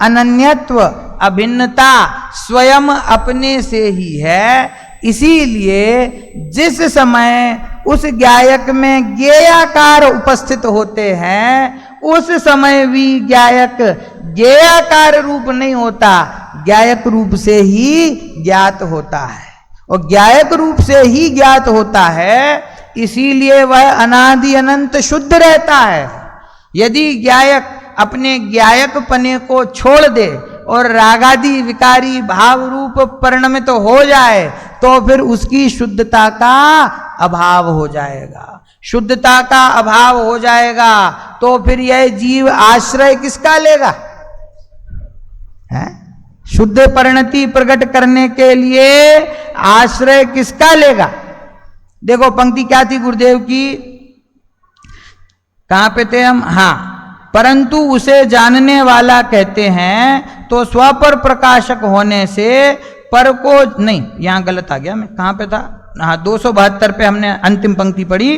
अनन्यत्व, अभिन्नता स्वयं अपने से ही है। इसीलिए जिस समय उस ज्ञायक में ज्ञेयाकार उपस्थित होते हैं, उस समय भी ज्ञायक ज्ञेयाकार रूप नहीं होता, ज्ञायक रूप से ही ज्ञात होता है। और ज्ञायक रूप से ही ज्ञात होता है, इसीलिए वह अनादि अनंत शुद्ध रहता है। यदि ज्ञायक अपने ज्ञायक पने को छोड़ दे और रागादि विकारी भाव रूप परिणमित हो जाए, तो फिर उसकी शुद्धता का अभाव हो जाएगा। शुद्धता का अभाव हो जाएगा तो फिर यह जीव आश्रय किसका लेगा? है? शुद्ध परिणति प्रकट करने के लिए आश्रय किसका लेगा? देखो पंक्ति क्या थी गुरुदेव की, कहां पे थे हम? हाँ, परंतु उसे जानने वाला कहते हैं तो स्वपर प्रकाशक होने से पर को नहीं, यहां गलत आ गया, मैं कहां पे था? हाँ, 272 पे हमने अंतिम पंक्ति पढ़ी,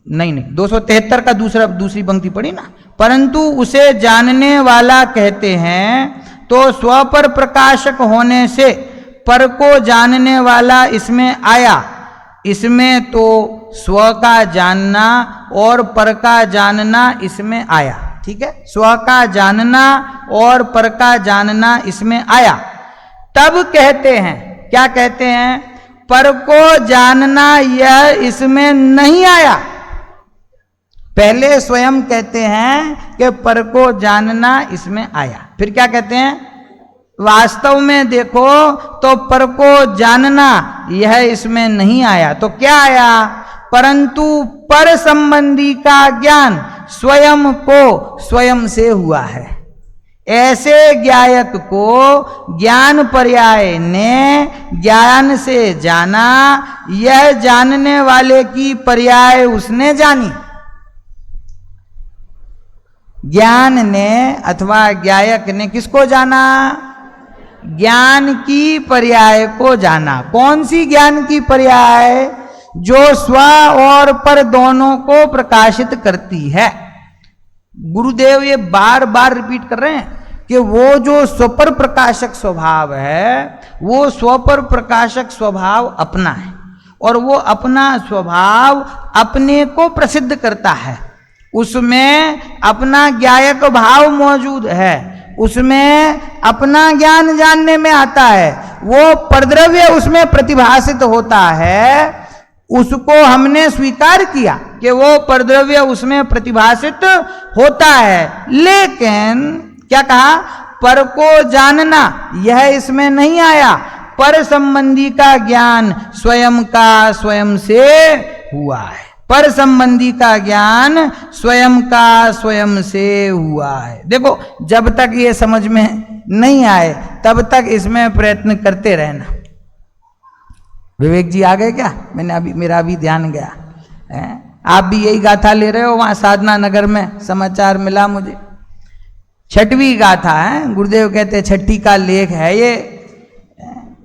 नहीं 273 का दूसरी पंक्ति पढ़ी ना। परंतु उसे जानने वाला कहते हैं तो स्वपर प्रकाशक होने से पर को जानने वाला इसमें आया। इसमें तो स्व का जानना और पर का जानना इसमें आया। ठीक है, स्व का जानना और पर का जानना इसमें आया। तब कहते हैं, क्या कहते हैं? पर को जानना यह इसमें नहीं आया। पहले स्वयं कहते हैं कि पर को जानना इसमें आया, फिर क्या कहते हैं? वास्तव में देखो तो पर को जानना यह इसमें नहीं आया। तो क्या आया? परंतु पर संबंधी का ज्ञान स्वयं को स्वयं से हुआ है। ऐसे ज्ञायक को ज्ञान पर्याय ने ज्ञान से जाना, यह जानने वाले की पर्याय उसने जानी। ज्ञान ने अथवा ज्ञायक ने किसको जाना? ज्ञान की पर्याय को जाना। कौन सी ज्ञान की पर्याय? जो स्व और पर दोनों को प्रकाशित करती है। गुरुदेव ये बार बार रिपीट कर रहे हैं कि वो जो स्वपर प्रकाशक स्वभाव है, वो स्वपर प्रकाशक स्वभाव अपना है और वो अपना स्वभाव अपने को प्रसिद्ध करता है। उसमें अपना ज्ञायक भाव मौजूद है, उसमें अपना ज्ञान जानने में आता है, वो परद्रव्य उसमें प्रतिभासित होता है। उसको हमने स्वीकार किया कि वो परद्रव्य उसमें प्रतिभासित होता है, लेकिन क्या कहा? पर को जानना यह इसमें नहीं आया। पर संबंधी का ज्ञान स्वयं का स्वयं से हुआ है। पर संबंधी का ज्ञान स्वयं का स्वयं से हुआ है। देखो, जब तक ये समझ में नहीं आए तब तक इसमें प्रयत्न करते रहना। विवेक जी आ गए क्या? मेरा अभी ध्यान गया है। आप भी यही गाथा ले रहे हो? वहां साधना नगर में समाचार मिला मुझे, 6वीं गाथा है। गुरुदेव कहते 6 का लेख है ये।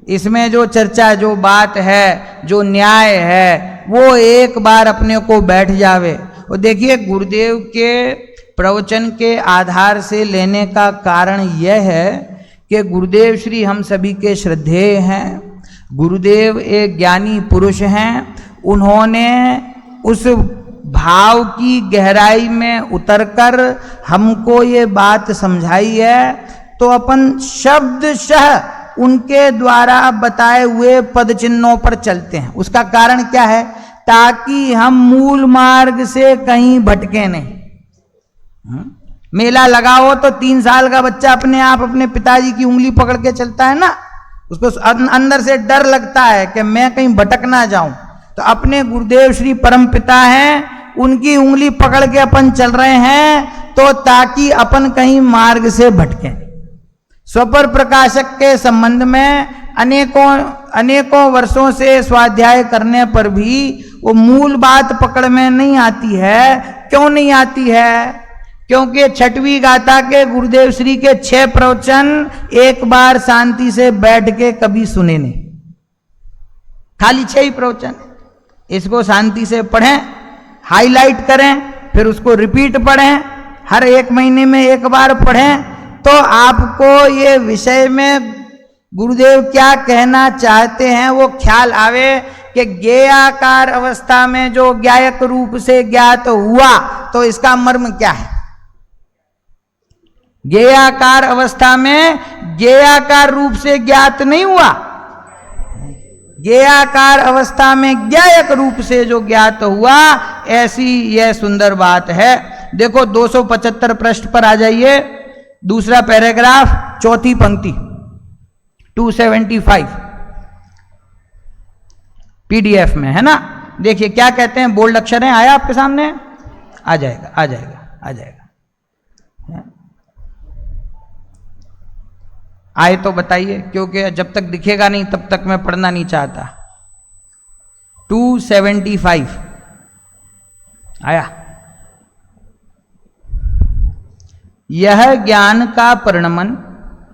इसमें जो चर्चा, जो बात है, जो न्याय है, वो एक बार अपने को बैठ जावे। और देखिए, गुरुदेव के प्रवचन के आधार से लेने का कारण यह है कि गुरुदेव श्री हम सभी के श्रद्धेय हैं। गुरुदेव एक ज्ञानी पुरुष हैं। उन्होंने उस भाव की गहराई में उतरकर हमको ये बात समझाई है, तो अपन शब्दशः उनके द्वारा बताए हुए पद चिन्हों पर चलते हैं। उसका कारण क्या है? ताकि हम मूल मार्ग से कहीं भटके नहीं। मेला लगा हो तो 3 साल का बच्चा अपने आप अपने पिताजी की उंगली पकड़ के चलता है ना, उसको अंदर से डर लगता है कि मैं कहीं भटक ना जाऊं। तो अपने गुरुदेव श्री परम पिता हैं, उनकी उंगली पकड़ के अपन चल रहे हैं, तो ताकि अपन कहीं मार्ग से भटकें। स्वपर प्रकाशक के संबंध में अनेकों वर्षों से स्वाध्याय करने पर भी वो मूल बात पकड़ में नहीं आती है। क्यों नहीं आती है? क्योंकि 6वीं गाथा के गुरुदेव श्री के 6 प्रवचन एक बार शांति से बैठ के कभी सुने नहीं। खाली 6 ही प्रवचन, इसको शांति से पढ़ें, हाईलाइट करें, फिर उसको रिपीट पढ़ें, हर 1 महीने में एक बार पढ़ें, तो आपको ये विषय में गुरुदेव क्या कहना चाहते हैं वो ख्याल आवे कि ज्ञेयाकार अवस्था में जो ज्ञायक रूप से ज्ञात हुआ, तो इसका मर्म क्या है। ज्ञेयाकार अवस्था में ज्ञेयाकार रूप से ज्ञात नहीं हुआ, ज्ञेयाकार अवस्था में ज्ञायक रूप से जो ज्ञात हुआ, ऐसी यह सुंदर बात है। देखो 275 पृष्ठ पर आ जाइए, दूसरा पैराग्राफ, 4थी पंक्ति, 275 पीडीएफ में है ना। देखिए क्या कहते हैं, बोल्ड अक्षर हैं, आया आपके सामने? आ जाएगा, आ जाएगा, आ जाएगा। आए तो बताइए, क्योंकि जब तक दिखेगा नहीं तब तक मैं पढ़ना नहीं चाहता। 275 आया। यह ज्ञान का परिणमन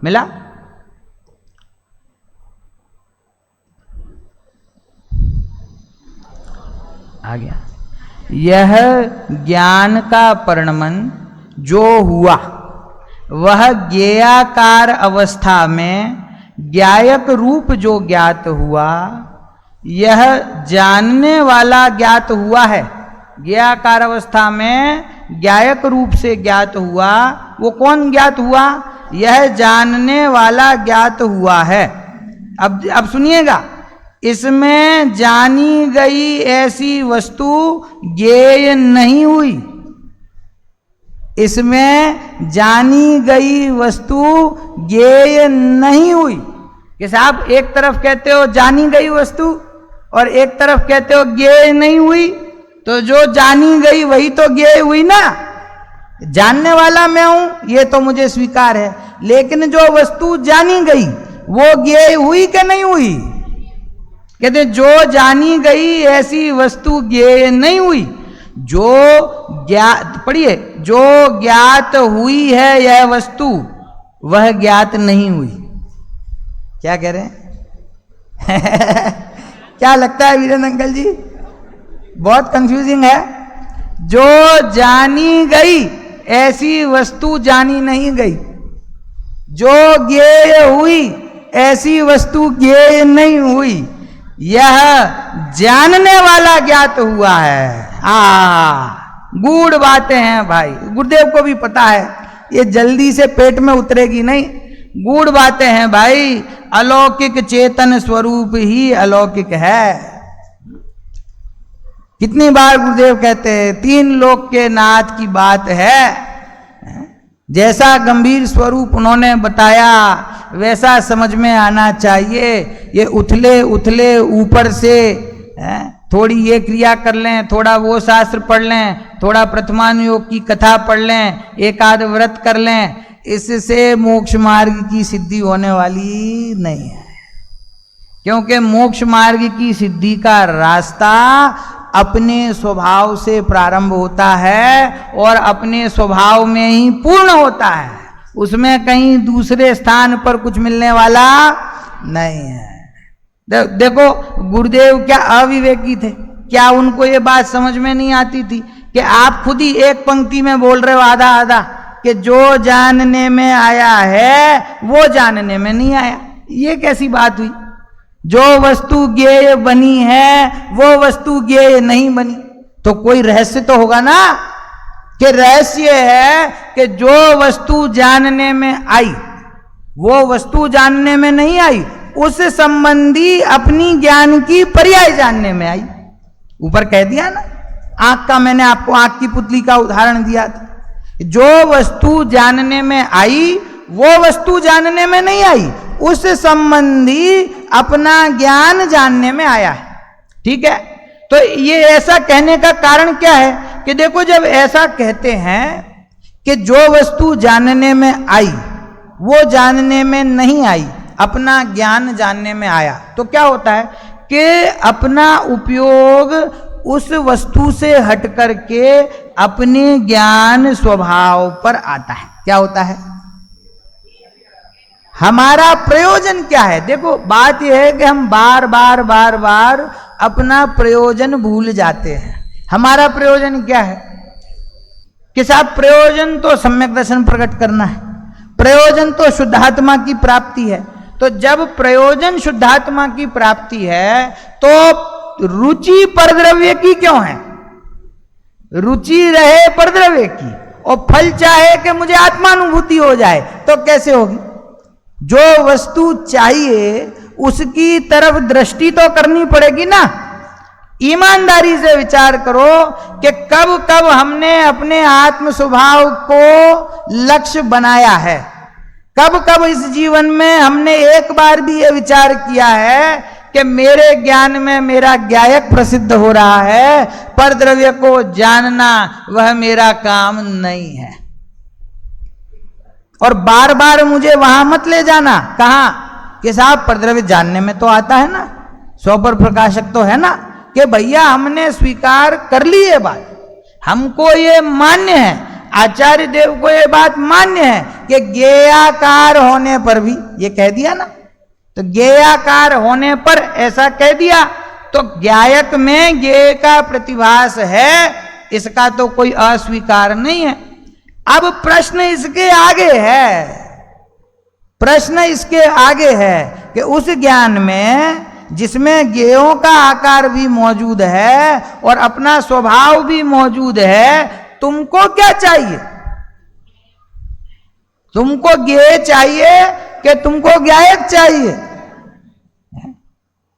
मिला। आ गया। यह ज्ञान का परिणमन जो हुआ, वह ज्ञेयाकार अवस्था में ज्ञायक रूप जो ज्ञात हुआ, यह जानने वाला ज्ञात हुआ है। ज्ञेयाकार अवस्था में ज्ञायक रूप से ज्ञात हुआ, वो कौन ज्ञात हुआ? यह जानने वाला ज्ञात हुआ है। अब सुनिएगा, इसमें जानी गई ऐसी वस्तु ज्ञेय नहीं हुई। इसमें जानी गई वस्तु ज्ञेय नहीं हुई। जैसे आप एक तरफ कहते हो जानी गई वस्तु और एक तरफ कहते हो ज्ञेय नहीं हुई, तो जो जानी गई वही तो ज्ञेय हुई ना। जानने वाला मैं हूं, ये तो मुझे स्वीकार है, लेकिन जो वस्तु जानी गई वो ज्ञेय हुई कि नहीं हुई? कहते जो जानी गई ऐसी वस्तु ज्ञेय नहीं हुई। जो ज्ञात, पढ़िए, जो ज्ञात हुई है यह वस्तु, वह ज्ञात नहीं हुई। क्या कह रहे हैं? क्या लगता है वीरेंद्र अंकल जी? बहुत कंफ्यूजिंग है। जो जानी गई ऐसी वस्तु जानी नहीं गई, जो ज्ञेय हुई ऐसी वस्तु ज्ञेय नहीं हुई, यह जानने वाला ज्ञात हुआ है। गूढ़ बातें हैं भाई, गुरुदेव को भी पता है, ये जल्दी से पेट में उतरेगी नहीं। गूढ़ बातें हैं भाई। अलौकिक चेतन स्वरूप ही अलौकिक है। कितनी बार गुरुदेव कहते हैं, 3 लोक के नाथ की बात है। जैसा गंभीर स्वरूप उन्होंने बताया वैसा समझ में आना चाहिए। ये उथले उथले ऊपर से थोड़ी ये क्रिया कर लें, थोड़ा वो शास्त्र पढ़ लें, थोड़ा प्रथमानुयोग की कथा पढ़ लें, एक आध व्रत कर लें, इससे मोक्ष मार्ग की सिद्धि होने वाली नहीं है। क्योंकि मोक्ष मार्ग की सिद्धि का रास्ता अपने स्वभाव से प्रारंभ होता है और अपने स्वभाव में ही पूर्ण होता है, उसमें कहीं दूसरे स्थान पर कुछ मिलने वाला नहीं है। देखो गुरुदेव क्या अविवेकी थे, क्या उनको ये बात समझ में नहीं आती थी कि आप खुद ही एक पंक्ति में बोल रहे हो आधा आधा कि जो जानने में आया है वो जानने में नहीं आया। ये कैसी बात हुई? जो वस्तु ज्ञेय बनी है वो वस्तु ज्ञेय नहीं बनी, तो कोई रहस्य तो होगा ना, कि रहस्य है कि जो वस्तु जानने में आई वो वस्तु जानने में नहीं आई, उस संबंधी अपनी ज्ञान की पर्याय जानने में आई। ऊपर कह दिया ना, आंख का मैंने आपको आंख की पुतली का उदाहरण दिया था। जो वस्तु जानने में आई वो वस्तु जानने में नहीं आई, उस संबंधी अपना ज्ञान जानने में आया है। ठीक है, तो ये ऐसा कहने का कारण क्या है कि देखो जब ऐसा कहते हैं कि जो वस्तु जानने में आई वो जानने में नहीं आई, अपना ज्ञान जानने में आया, तो क्या होता है कि अपना उपयोग उस वस्तु से हट करके अपने ज्ञान स्वभाव पर आता है। क्या होता है? हमारा प्रयोजन क्या है? देखो बात यह है कि हम बार बार बार बार अपना प्रयोजन भूल जाते हैं। हमारा प्रयोजन क्या है कि साहब प्रयोजन तो सम्यक दर्शन प्रकट करना है, प्रयोजन तो शुद्धात्मा की प्राप्ति है। तो जब प्रयोजन शुद्धात्मा की प्राप्ति है तो रुचि परद्रव्य की क्यों है? रुचि रहे परद्रव्य की और फल चाहे कि मुझे आत्मानुभूति हो जाए, तो कैसे होगी? जो वस्तु चाहिए उसकी तरफ दृष्टि तो करनी पड़ेगी ना। ईमानदारी से विचार करो कि कब कब हमने अपने आत्म स्वभाव को लक्ष्य बनाया है, कब कब इस जीवन में हमने एक बार भी यह विचार किया है कि मेरे ज्ञान में मेरा ज्ञायक प्रसिद्ध हो रहा है, परद्रव्य को जानना वह मेरा काम नहीं है। और बार बार मुझे वहां मत ले जाना। कहां? कि साहब परद्रव्य जानने में तो आता है ना, सौ पर प्रकाशक तो है ना, कि भैया हमने स्वीकार कर ली ये बात, हमको ये मान्य है, आचार्य देव को ये बात मान्य है कि ज्ञेयाकार होने पर भी, ये कह दिया ना, तो ज्ञेयाकार होने पर ऐसा कह दिया, तो ज्ञायक में ज्ञेय का प्रतिभास है, इसका तो कोई अस्वीकार नहीं है। अब प्रश्न इसके आगे है, प्रश्न इसके आगे है कि उस ज्ञान में जिसमें ज्ञेयों का आकार भी मौजूद है और अपना स्वभाव भी मौजूद है, तुमको क्या चाहिए? तुमको ज्ञेय चाहिए कि तुमको ज्ञायक चाहिए?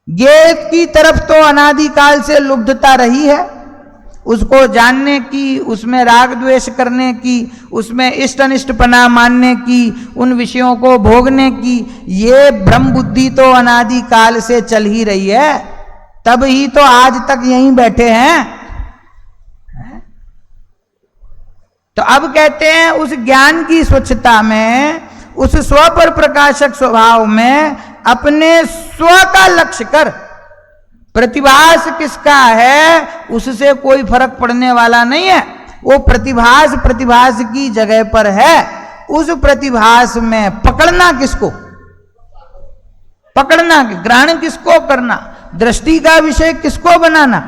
ज्ञेय की तरफ तो अनादिकाल से लुब्धता रही है, उसको जानने की, उसमें राग द्वेष करने की, उसमें इष्ट अनिष्टपना मानने की, उन विषयों को भोगने की, ये ब्रह्म बुद्धि तो अनादिकाल से चल ही रही है, तब ही तो आज तक यहीं बैठे हैं। तो अब कहते हैं उस ज्ञान की स्वच्छता में, उस स्व पर प्रकाशक स्वभाव में अपने स्व का लक्ष्य कर। प्रतिभास किसका है उससे कोई फर्क पड़ने वाला नहीं है, वो प्रतिभास प्रतिभास की जगह पर है। उस प्रतिभास में पकड़ना किसको? पकड़ना, ग्रहण किसको करना, दृष्टि का विषय किसको बनाना?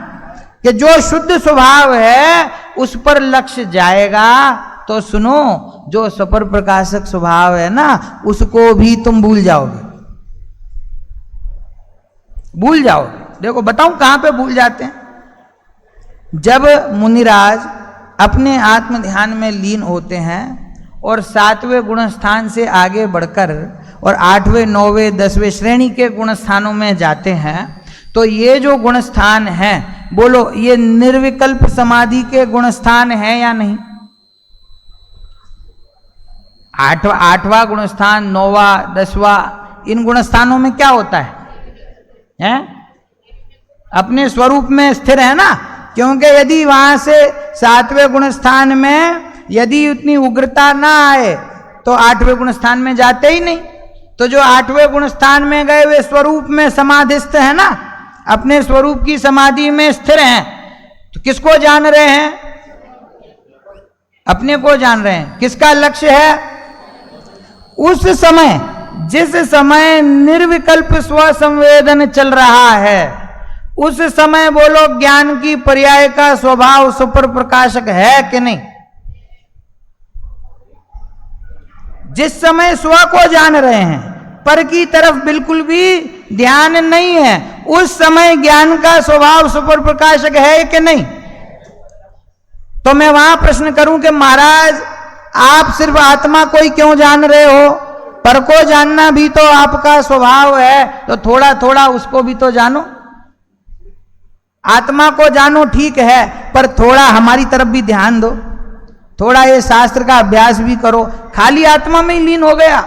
कि जो शुद्ध स्वभाव है उस पर लक्ष्य जाएगा। तो सुनो, जो सपर प्रकाशक स्वभाव है ना, उसको भी तुम भूल जाओगे, भूल जाओगे। देखो बताऊं कहां पे भूल जाते हैं? जब मुनिराज अपने आत्म ध्यान में लीन होते हैं और 7वें गुण स्थान से आगे बढ़कर और 8वें 9वें 10वें श्रेणी के गुण स्थानों में जाते हैं, तो ये जो गुण स्थान है, बोलो ये निर्विकल्प समाधि के गुण स्थान है या नहीं? 8वां गुण स्थान, 9वां 10वां, इन गुण स्थानों में क्या होता है? अपने स्वरूप में स्थिर है ना, क्योंकि यदि वहां से 7वें गुण स्थान में यदि उतनी उग्रता ना आए तो 8वें गुण स्थान में जाते ही नहीं। तो जो 8वें गुण स्थान में गए वे स्वरूप में समाधिस्थ है ना, अपने स्वरूप की समाधि में स्थिर हैं। तो किसको जान रहे हैं? अपने को जान रहे हैं। किसका लक्ष्य है? उस समय, जिस समय निर्विकल्प स्वसंवेदन चल रहा है, उस समय बोलो ज्ञान की पर्याय का स्वभाव सुपर प्रकाशक है कि नहीं? जिस समय स्व को जान रहे हैं, पर की तरफ बिल्कुल भी ध्यान नहीं है, उस समय ज्ञान का स्वभाव सुपर प्रकाशक है कि नहीं? तो मैं वहां प्रश्न करूं कि महाराज आप सिर्फ आत्मा को ही क्यों जान रहे हो? पर को जानना भी तो आपका स्वभाव है, तो थोड़ा थोड़ा उसको भी तो जानो। आत्मा को जानो ठीक है, पर थोड़ा हमारी तरफ भी ध्यान दो, थोड़ा ये शास्त्र का अभ्यास भी करो। खाली आत्मा में ही लीन हो गया,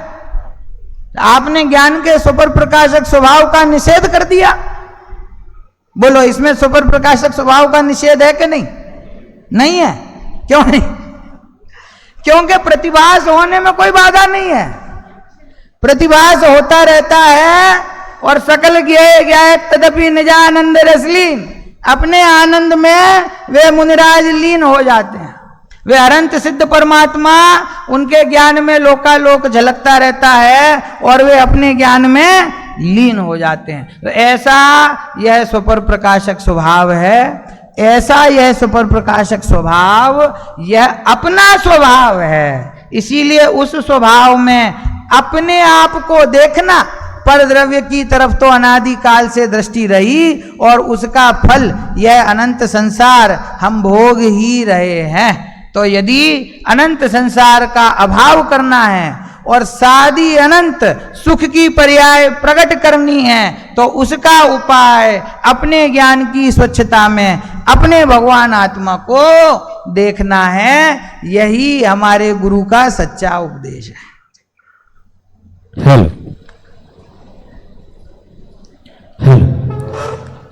आपने ज्ञान के सुपर प्रकाशक स्वभाव का निषेध कर दिया। बोलो इसमें सुपर प्रकाशक स्वभाव का निषेध है कि नहीं? नहीं है। क्यों नहीं? क्योंकि प्रतिभास होने में कोई बाधा नहीं है, प्रतिभास होता रहता है और सकल ज्ञेय तदपि निजानंद रसलीन, अपने आनंद में वे मुनिराज लीन हो जाते हैं। वे अनंत सिद्ध परमात्मा, उनके ज्ञान में लोकालोक झलकता रहता है और वे अपने ज्ञान में लीन हो जाते हैं। तो ऐसा यह सुपर प्रकाशक स्वभाव है, ऐसा यह सुपर प्रकाशक स्वभाव यह अपना स्वभाव है। इसीलिए उस स्वभाव में अपने आप को देखना, पर द्रव्य की तरफ तो अनादि काल से दृष्टि रही और उसका फल यह अनंत संसार हम भोग ही रहे हैं। तो यदि अनंत संसार का अभाव करना है और सादी अनंत सुख की पर्याय प्रकट करनी है, तो उसका उपाय अपने ज्ञान की स्वच्छता में अपने भगवान आत्मा को देखना है। यही हमारे गुरु का सच्चा उपदेश है। हेलो,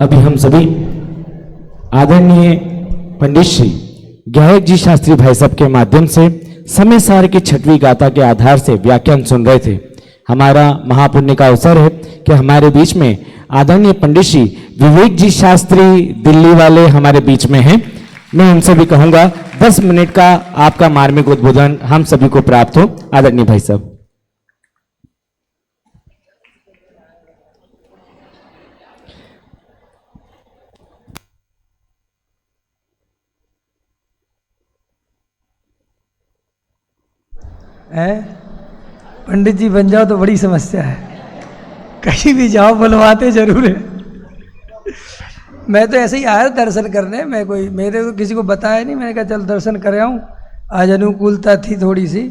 अभी हम सभी आदरणीय पंडित श्री गायक जी शास्त्री भाई साहब के माध्यम से समय सार की 6वीं गाथा के आधार से व्याख्यान सुन रहे थे। हमारा महापुण्य का अवसर है कि हमारे बीच में आदरणीय पंडित श्री विवेक जी शास्त्री दिल्ली वाले हमारे बीच में हैं। मैं उनसे भी कहूंगा 10 मिनट का आपका मार्मिक उद्बोधन हम सभी को प्राप्त हो। आदरणीय भाई साहब। पंडित जी बन जाओ तो बड़ी समस्या है, कहीं भी जाओ बुलवाते जरूर है। मैं तो ऐसे ही आया दर्शन करने, मैं कोई मेरे को किसी को बताया नहीं, मैंने कहा चल दर्शन कर आऊँ। आज अनुकूलता थी थोड़ी सी,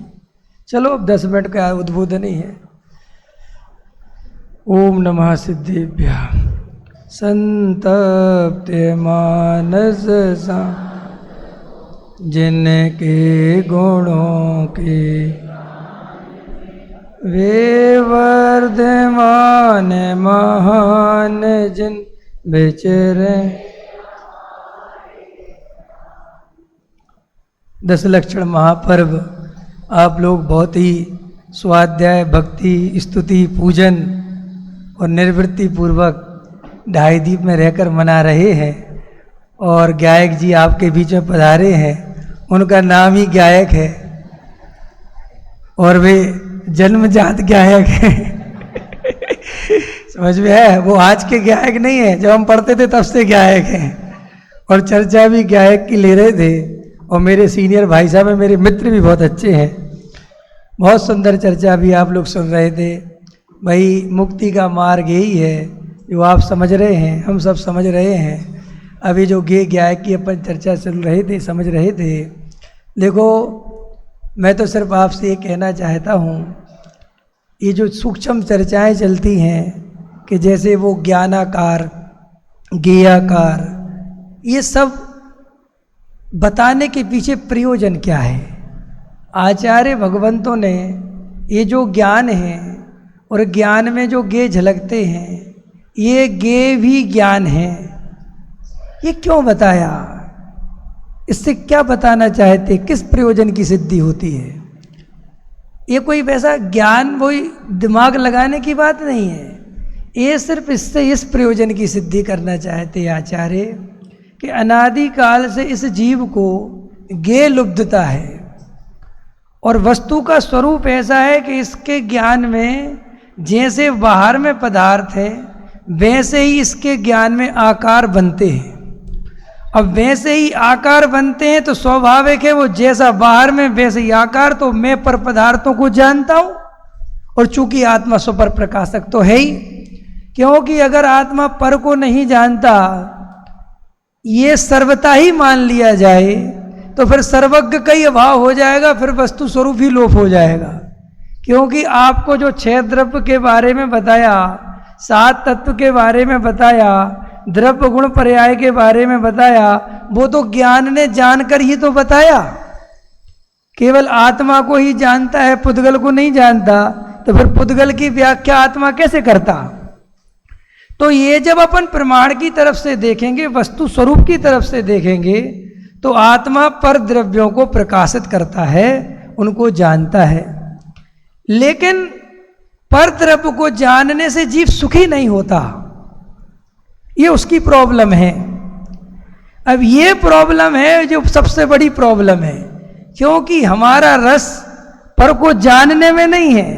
चलो अब 10 मिनट का उद्बोधन ही है। ओम नमः सिद्धेभ्यः संतप्ते मानस सा, जिनके गुणों के वे वर्धमान महान, जिन बेचरे 10 लक्षण महापर्व आप लोग बहुत ही स्वाध्याय, भक्ति, स्तुति, पूजन और निर्वृत्ति पूर्वक 2.5 दीप में रहकर मना रहे हैं। और गायक जी आपके बीच में पधारे हैं, उनका नाम ही गायक है और वे जन्मजात गायक हैं। समझ में है? वो आज के गायक नहीं है, जब हम पढ़ते थे तब से गायक हैं। और चर्चा भी गायक की ले रहे थे। और मेरे सीनियर भाई साहब हैं, मेरे मित्र भी बहुत अच्छे हैं। बहुत सुंदर चर्चा भी आप लोग सुन रहे थे। भाई मुक्ति का मार्ग यही है जो आप समझ रहे हैं, हम सब समझ रहे हैं। अभी जो गायक की अपन चर्चा सुन रहे थे, समझ रहे थे। देखो मैं तो सिर्फ आपसे ये कहना चाहता हूँ, ये जो सूक्ष्म चर्चाएं चलती हैं कि जैसे वो ज्ञानाकार, गेयाकार, ये सब बताने के पीछे प्रयोजन क्या है? आचार्य भगवंतों ने ये जो ज्ञान है और ज्ञान में जो गे झलकते हैं, ये गे भी ज्ञान है ये क्यों बताया? इससे क्या बताना चाहते, किस प्रयोजन की सिद्धि होती है? ये कोई वैसा ज्ञान, वही दिमाग लगाने की बात नहीं है। ये सिर्फ इससे इस प्रयोजन की सिद्धि करना चाहते आचार्य कि अनादिकाल से इस जीव को ज्ञेय लुब्धता है और वस्तु का स्वरूप ऐसा है कि इसके ज्ञान में जैसे बाहर में पदार्थ है वैसे ही इसके ज्ञान में आकार बनते हैं। अब वैसे ही आकार बनते हैं तो स्वाभाविक है वो जैसा बाहर में वैसे ही आकार। तो मैं पर पदार्थों को जानता हूं और चूंकि आत्मा स्वपर प्रकाशक तो है ही, क्योंकि अगर आत्मा पर को नहीं जानता, ये सर्वता ही मान लिया जाए तो फिर सर्वज्ञ का ही अभाव हो जाएगा, फिर वस्तु स्वरूप ही लोप हो जाएगा। क्योंकि आपको जो 6 द्रव्य के बारे में बताया, 7 तत्व के बारे में बताया, द्रव्य गुण पर्याय के बारे में बताया, वो तो ज्ञान ने जानकर ही तो बताया। केवल आत्मा को ही जानता है, पुद्गल को नहीं जानता, तो फिर पुद्गल की व्याख्या आत्मा कैसे करता? तो ये जब अपन प्रमाण की तरफ से देखेंगे, वस्तु स्वरूप की तरफ से देखेंगे, तो आत्मा पर द्रव्यों को प्रकाशित करता है, उनको जानता है। लेकिन पर द्रव्य को जानने से जीव सुखी नहीं होता, ये उसकी प्रॉब्लम है। अब ये प्रॉब्लम है जो सबसे बड़ी प्रॉब्लम है, क्योंकि हमारा रस पर को जानने में नहीं है,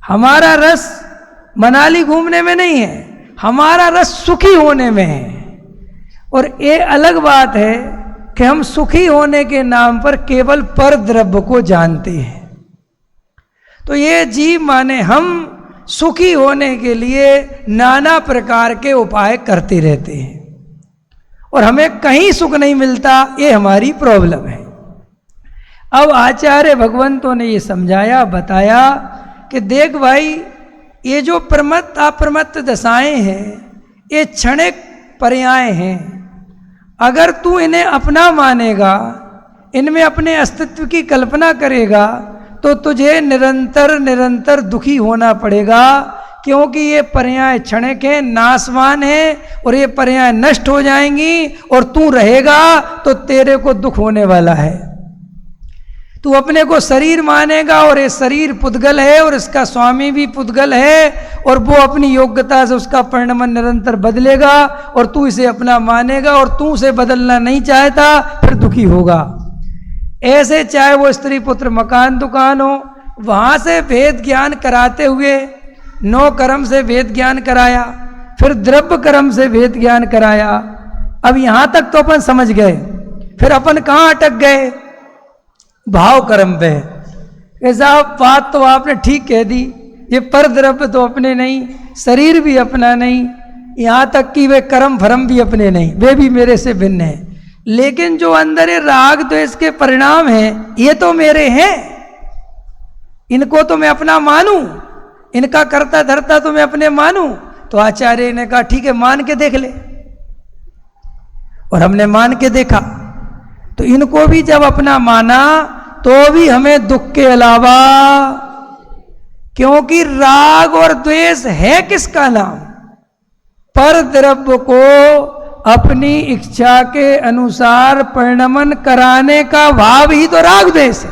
हमारा रस मनाली घूमने में नहीं है, हमारा रस सुखी होने में है। और ये अलग बात है कि हम सुखी होने के नाम पर केवल पर द्रव्य को जानते हैं। तो ये जीव माने हम सुखी होने के लिए नाना प्रकार के उपाय करते रहते हैं और हमें कहीं सुख नहीं मिलता, ये हमारी प्रॉब्लम है। अब आचार्य भगवंतों ने ये समझाया, बताया कि देख भाई, ये जो प्रमत्त अप्रमत्त दशाएं हैं, ये क्षणिक पर्याय हैं। अगर तू इन्हें अपना मानेगा, इनमें अपने अस्तित्व की कल्पना करेगा, तो तुझे निरंतर निरंतर दुखी होना पड़ेगा, क्योंकि ये पर्याय क्षणिक है, नाशवान है, और ये पर्याय नष्ट हो जाएंगी और तू रहेगा तो तेरे को दुख होने वाला है। तू अपने को शरीर मानेगा और ये शरीर पुद्गल है और इसका स्वामी भी पुद्गल है, और वो अपनी योग्यता से उसका परिणमन निरंतर बदलेगा और तू इसे अपना मानेगा और तू उसे बदलना नहीं चाहता, फिर दुखी होगा। ऐसे चाहे वो स्त्री पुत्र मकान दुकान हो, वहाँ से वेद ज्ञान कराते हुए 9 कर्म से वेद ज्ञान कराया, फिर द्रव्य कर्म से वेद ज्ञान कराया। अब यहाँ तक तो अपन समझ गए, फिर अपन कहाँ अटक गए? भाव कर्म पे। ऐसा बात तो आपने ठीक कह दी, ये पर द्रव्य तो अपने नहीं, शरीर भी अपना नहीं, यहाँ तक कि वे कर्म भरम भी अपने नहीं, वे भी मेरे से भिन्न हैं। लेकिन जो अंदर राग द्वेष के परिणाम हैं, ये तो मेरे हैं, इनको तो मैं अपना मानूं, इनका करता धरता तो मैं अपने मानूं। तो आचार्य ने कहा ठीक है, मान के देख ले। और हमने मान के देखा, तो इनको भी जब अपना माना तो भी हमें दुख के अलावा, क्योंकि राग और द्वेष है किसका नाम? पर द्रव्य को अपनी इच्छा के अनुसार परिणमन कराने का भाव ही तो राग द्वेष है।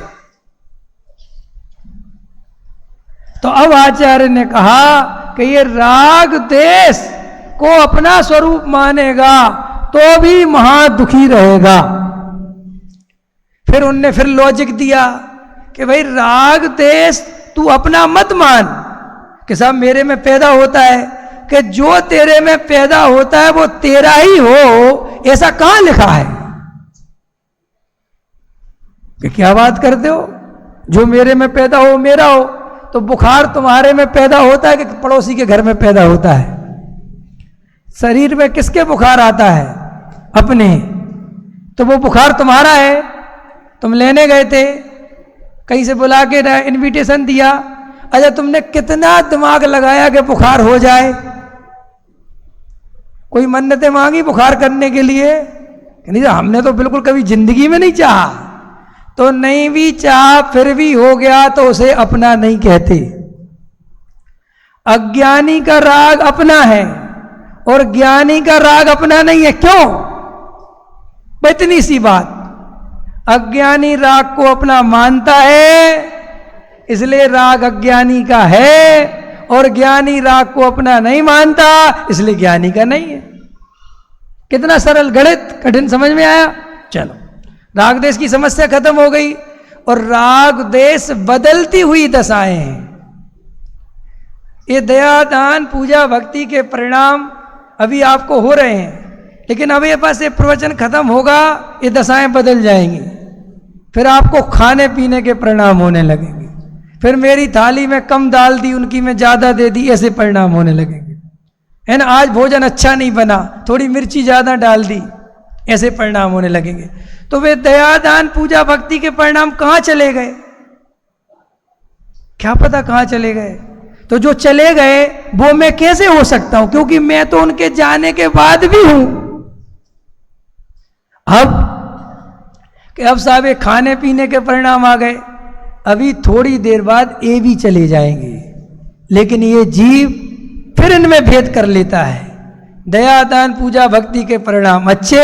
तो अब आचार्य ने कहा कि ये राग द्वेष को अपना स्वरूप मानेगा तो भी महादुखी रहेगा। फिर उनने फिर लॉजिक दिया कि भाई राग द्वेष तू अपना मत मान कि सब मेरे में पैदा होता है, कि जो तेरे में पैदा होता है वो तेरा ही हो, ऐसा कहां लिखा है? कि क्या बात करते हो, जो मेरे में पैदा हो मेरा हो? तो बुखार तुम्हारे में पैदा होता है कि पड़ोसी के घर में पैदा होता है? शरीर में किसके बुखार आता है? अपने। तो वो बुखार तुम्हारा है, तुम लेने गए थे, कहीं से बुला के इनविटेशन दिया, अच्छा तुमने कितना दिमाग लगाया कि बुखार हो जाए? कोई मन्नतें मांगी बुखार करने के लिए? नहीं, हमने तो बिल्कुल कभी जिंदगी में नहीं चाहा। तो नहीं भी चाहा फिर भी हो गया तो उसे अपना नहीं कहते। अज्ञानी का राग अपना है और ज्ञानी का राग अपना नहीं है। क्यों? इतनी सी बात, अज्ञानी राग को अपना मानता है, इसलिए राग अज्ञानी का है, और ज्ञानी राग को अपना नहीं मानता, इसलिए ज्ञानी का नहीं है। कितना सरल गणित, कठिन समझ में आया? चलो, राग देश की समस्या खत्म हो गई। और राग देश बदलती हुई दशाएं हैं। ये दया दान पूजा भक्ति के परिणाम अभी आपको हो रहे हैं, लेकिन अभी पास ये प्रवचन खत्म होगा, ये दशाएं बदल जाएंगी। फिर आपको खाने पीने के परिणाम होने लगेंगे। फिर मेरी थाली में कम दाल दी, उनकी में ज्यादा दे दी, ऐसे परिणाम होने लगेंगे, है ना। आज भोजन अच्छा नहीं बना, थोड़ी मिर्ची ज्यादा डाल दी, ऐसे परिणाम होने लगेंगे। तो वे दया दान पूजा भक्ति के परिणाम कहां चले गए? क्या पता कहां चले गए। तो जो चले गए वो मैं कैसे हो सकता हूं, क्योंकि मैं तो उनके जाने के बाद भी हूं। अब साहब ये खाने पीने के परिणाम आ गए, अभी थोड़ी देर बाद ये भी चले जाएंगे, लेकिन ये जीव फिर इनमें भेद कर लेता है। दया दान पूजा भक्ति के परिणाम अच्छे,